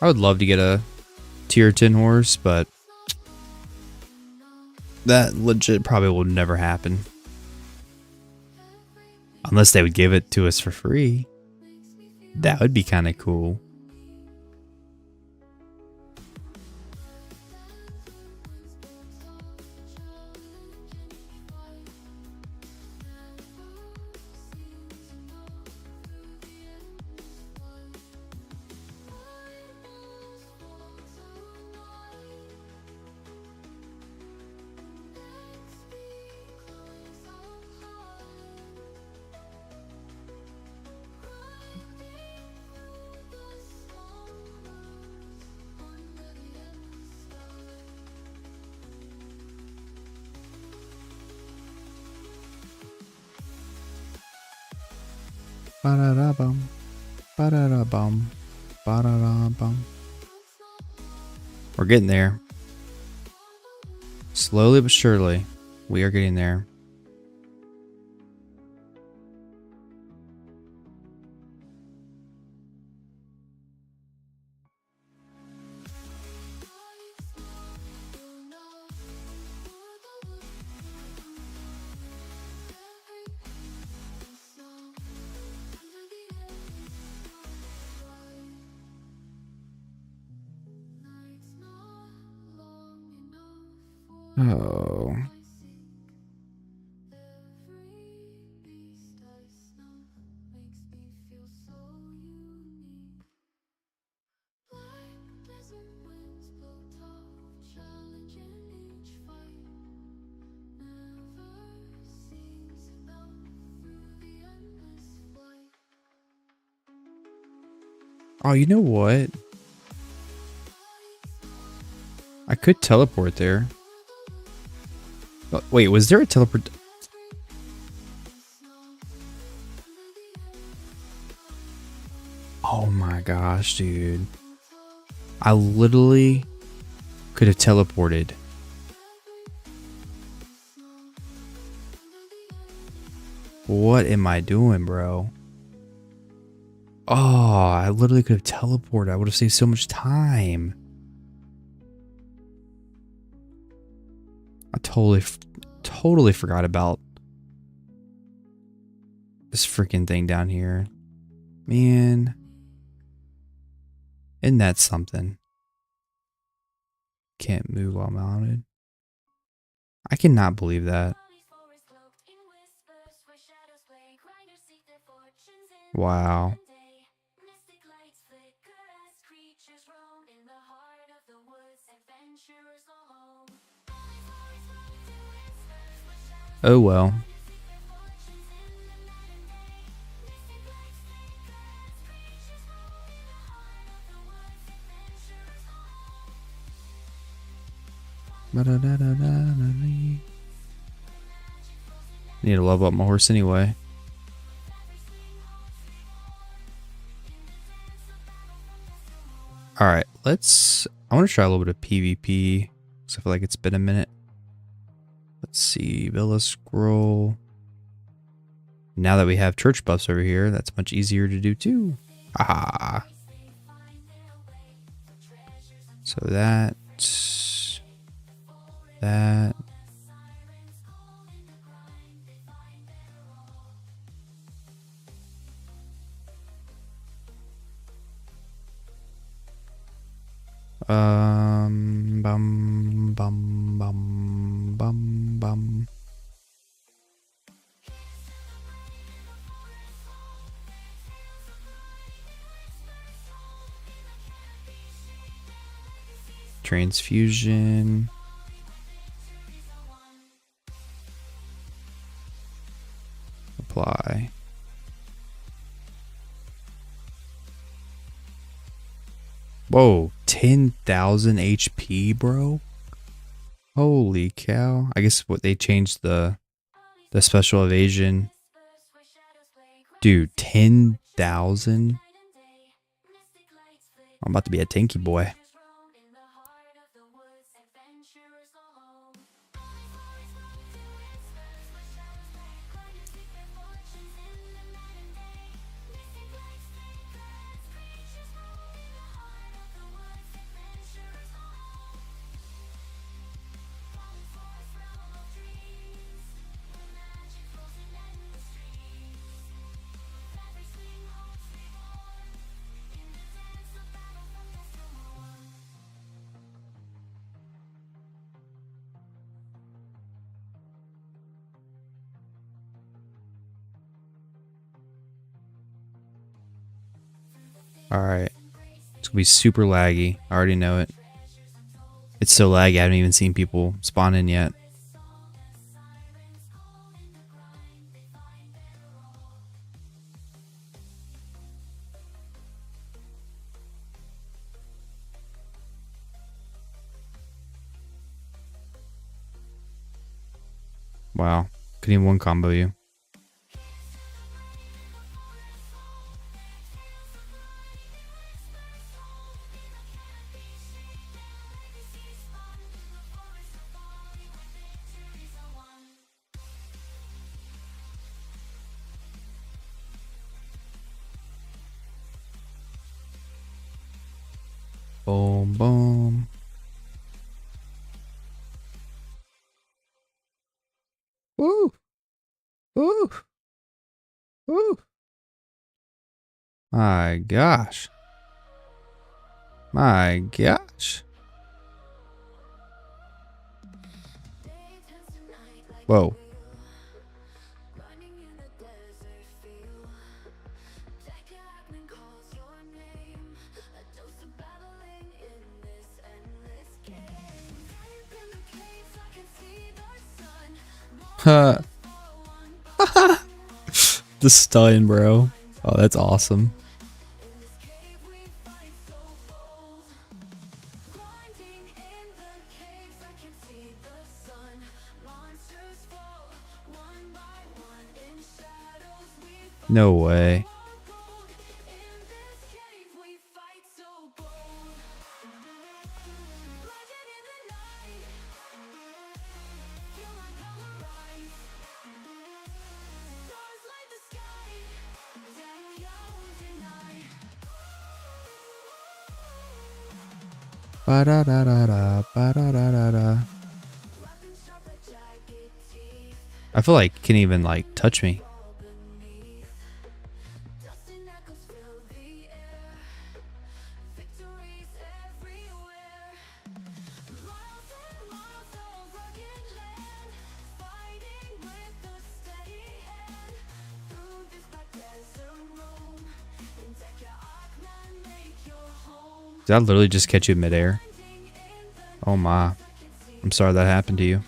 I would love to get a tier 10 horse, but that legit probably will never happen. Unless they would give it to us for free. That would be kind of cool. Ba-da-da-bum. Ba-da-da-bum. Ba-da-da-bum. We're getting there. Slowly but surely, we are getting there. Oh. Oh, you know what? I could teleport there. Wait, was there a teleport? Oh my gosh, dude. I literally could have teleported. What am I doing, bro? Oh, I literally could have teleported. I would have saved so much time. I totally forgot about this freaking thing down here. Man. Isn't that something? Can't move while mounted. I cannot believe that. Wow. Oh well. Need to level up my horse anyway. Alright, I want to try a little bit of PvP. Because I feel like it's been a minute. Let's see, Villa Scroll. Now that we have church buffs over here, that's much easier to do too. Haha. So that. Bum, bum, bum, bum, bum. Transfusion. Apply. Whoa, 10,000 HP, bro. Holy cow. I guess what they changed the special evasion. Dude, 10,000. I'm about to be a tanky boy. Alright. It's gonna be super laggy. I already know it. It's so laggy, I haven't even seen people spawn in yet. Wow. Couldn't even one combo you. Boom, boom. Woo! Woo! Woo! My gosh. My gosh. Whoa. Huh. The stun, bro. Oh, that's awesome. No way. Ba-da-da-da-da, ba-da-da-da-da. I feel like it can't even like touch me. Did I literally just catch you in midair? Oh my. I'm sorry that happened to you.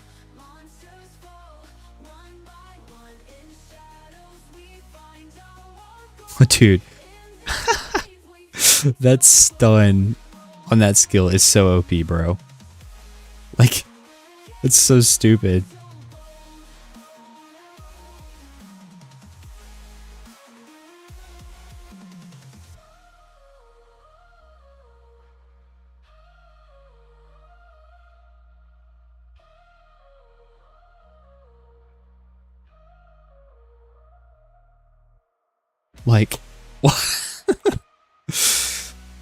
Dude. That stun on that skill is so OP, bro. Like, it's so stupid. Like, what?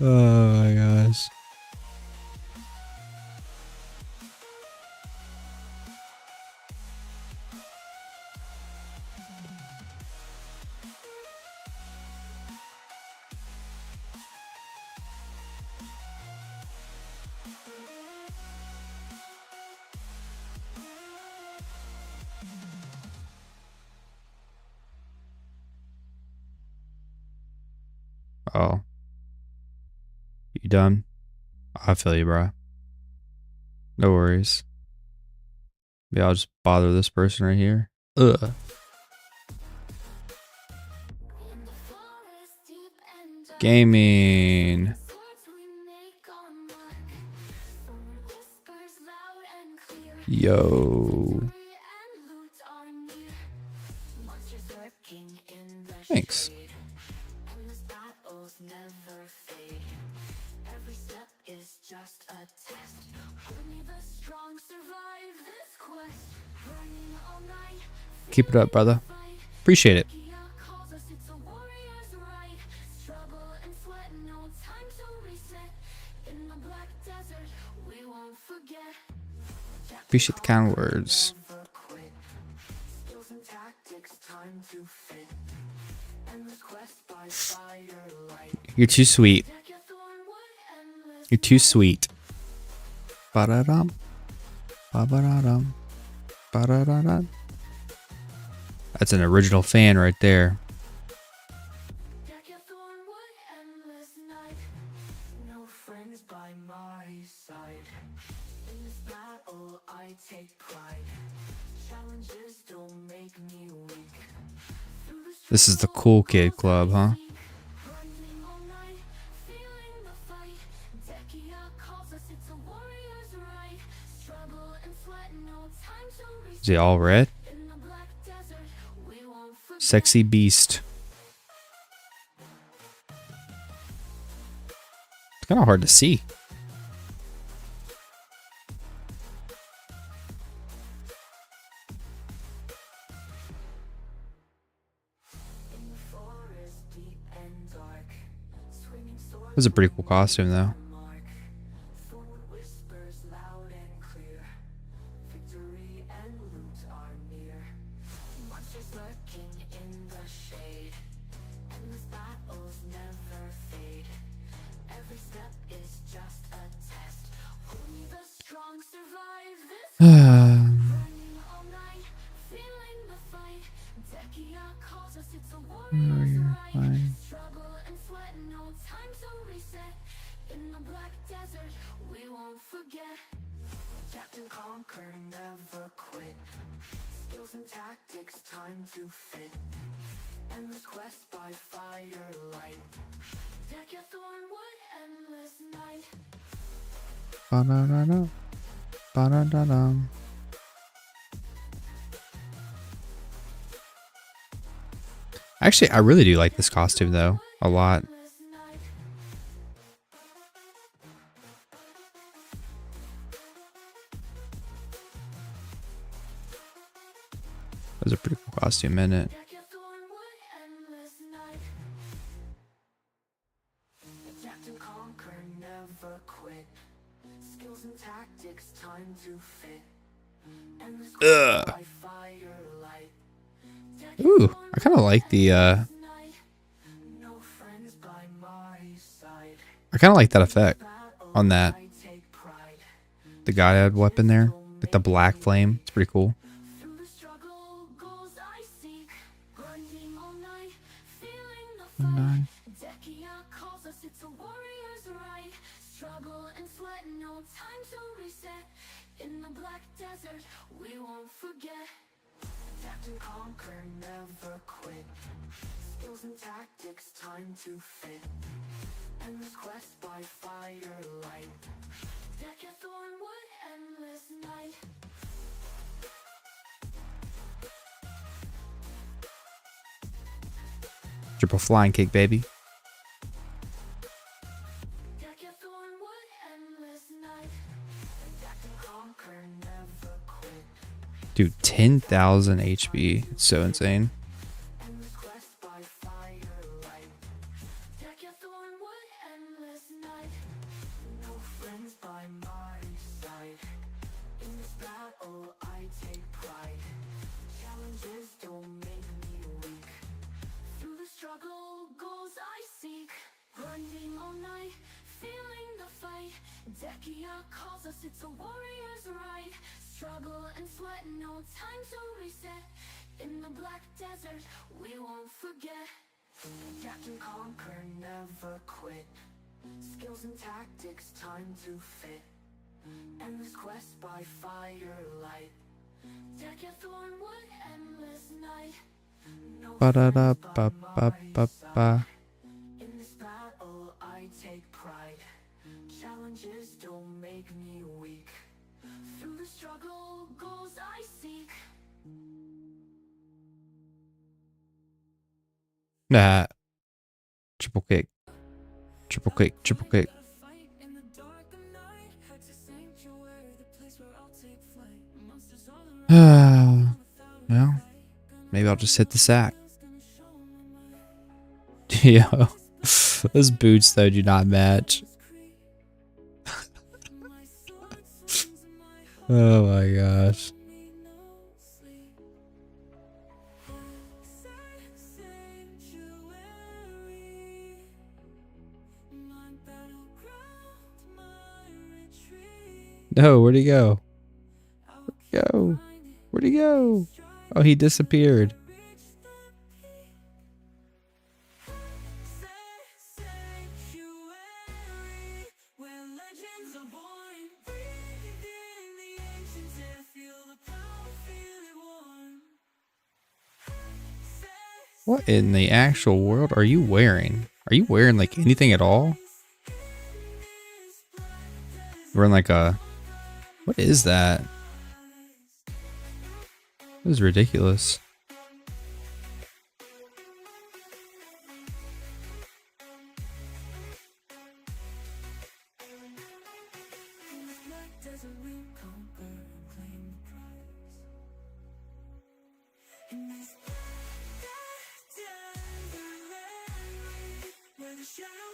Oh my gosh. Oh. You done? I feel you, bro. No worries. Maybe I'll just bother this person right here. Ugh. Gaming. Yo. Thanks. Keep it up, brother. Appreciate it. Appreciate the kind words. You're too sweet. You're too sweet. Ba-da-dum. Ba-ba-da-dum. Ba-da-da-da. That's an original fan right there. This is the cool kid club, huh? Is he all red? Sexy beast. It's kind of hard to see. This is a pretty cool costume, though. Ba-da-da-da. Ba-da-da-dum. Actually, I really do like this costume, though, a lot. That was a pretty cool costume, isn't it? Skills and tactics, time to fit. Endless Ugh. by firelight. Ooh, I kind of like the No friends by my side. I kind of like that effect on that. I take pride. The Godhead weapon there, like the black flame. It's pretty cool. Through the struggle, goals I seek. Grinding all night, feeling the fight. Dehkia calls us, it's a warrior's right. Struggle and sweat, no time to reset. In the black desert, we won't forget. Adapt and conquer, never quit. Skills and tactics, time to fit. Endless quest by firelight. Dehkia Thornwood, endless night. Triple flying kick, baby. Dehkia Thornwood, endless night. Adapt and conquer, never quit. Dude, 10,000 HP. It's so insane. Endless quest by firelight. Dehkia Thornwood, endless night. No friends by my side. In this battle, I take pride. Challenges don't make me weak. Through the struggle, goals I seek. Grinding all night, feeling the fight. Dehkia calls us, it's a warrior's right. Struggle and sweat, no time to reset. In the black desert, we won't forget. Adapt and conquer, never quit. Skills and tactics, time to fit. Endless quest by firelight. Dehkia Thornwood, endless night. No friends by my Ba-da-da-ba-ba-ba-ba. side. In this battle, I take pride. Challenges don't make me weak. Through the struggle, goals I seek. Nah. Triple kick. Triple kick. Triple kick. Well, maybe I'll just hit the sack. Yo, those boots though do not match. Oh my gosh. No, where'd he go? Where'd he go? Oh, he disappeared. What in the actual world are you wearing? Are you wearing like anything at all? Wearing like a... What is that? This is ridiculous.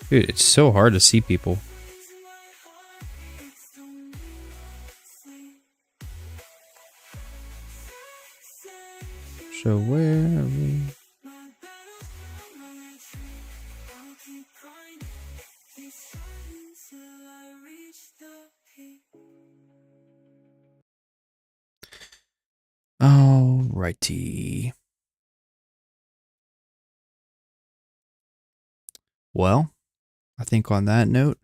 Dude, it's so hard to see people. So where are we? Alrighty. Well, I think on that note,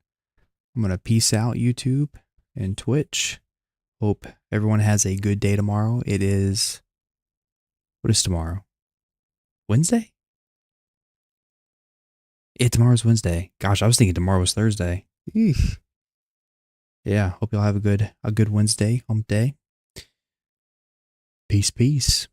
I'm going to peace out YouTube and Twitch. Hope everyone has a good day tomorrow. It is... What is tomorrow? Wednesday? Yeah, tomorrow's Wednesday. Gosh, I was thinking tomorrow was Thursday. Eesh. Yeah, hope y'all have a good Wednesday, hump day. Peace, peace.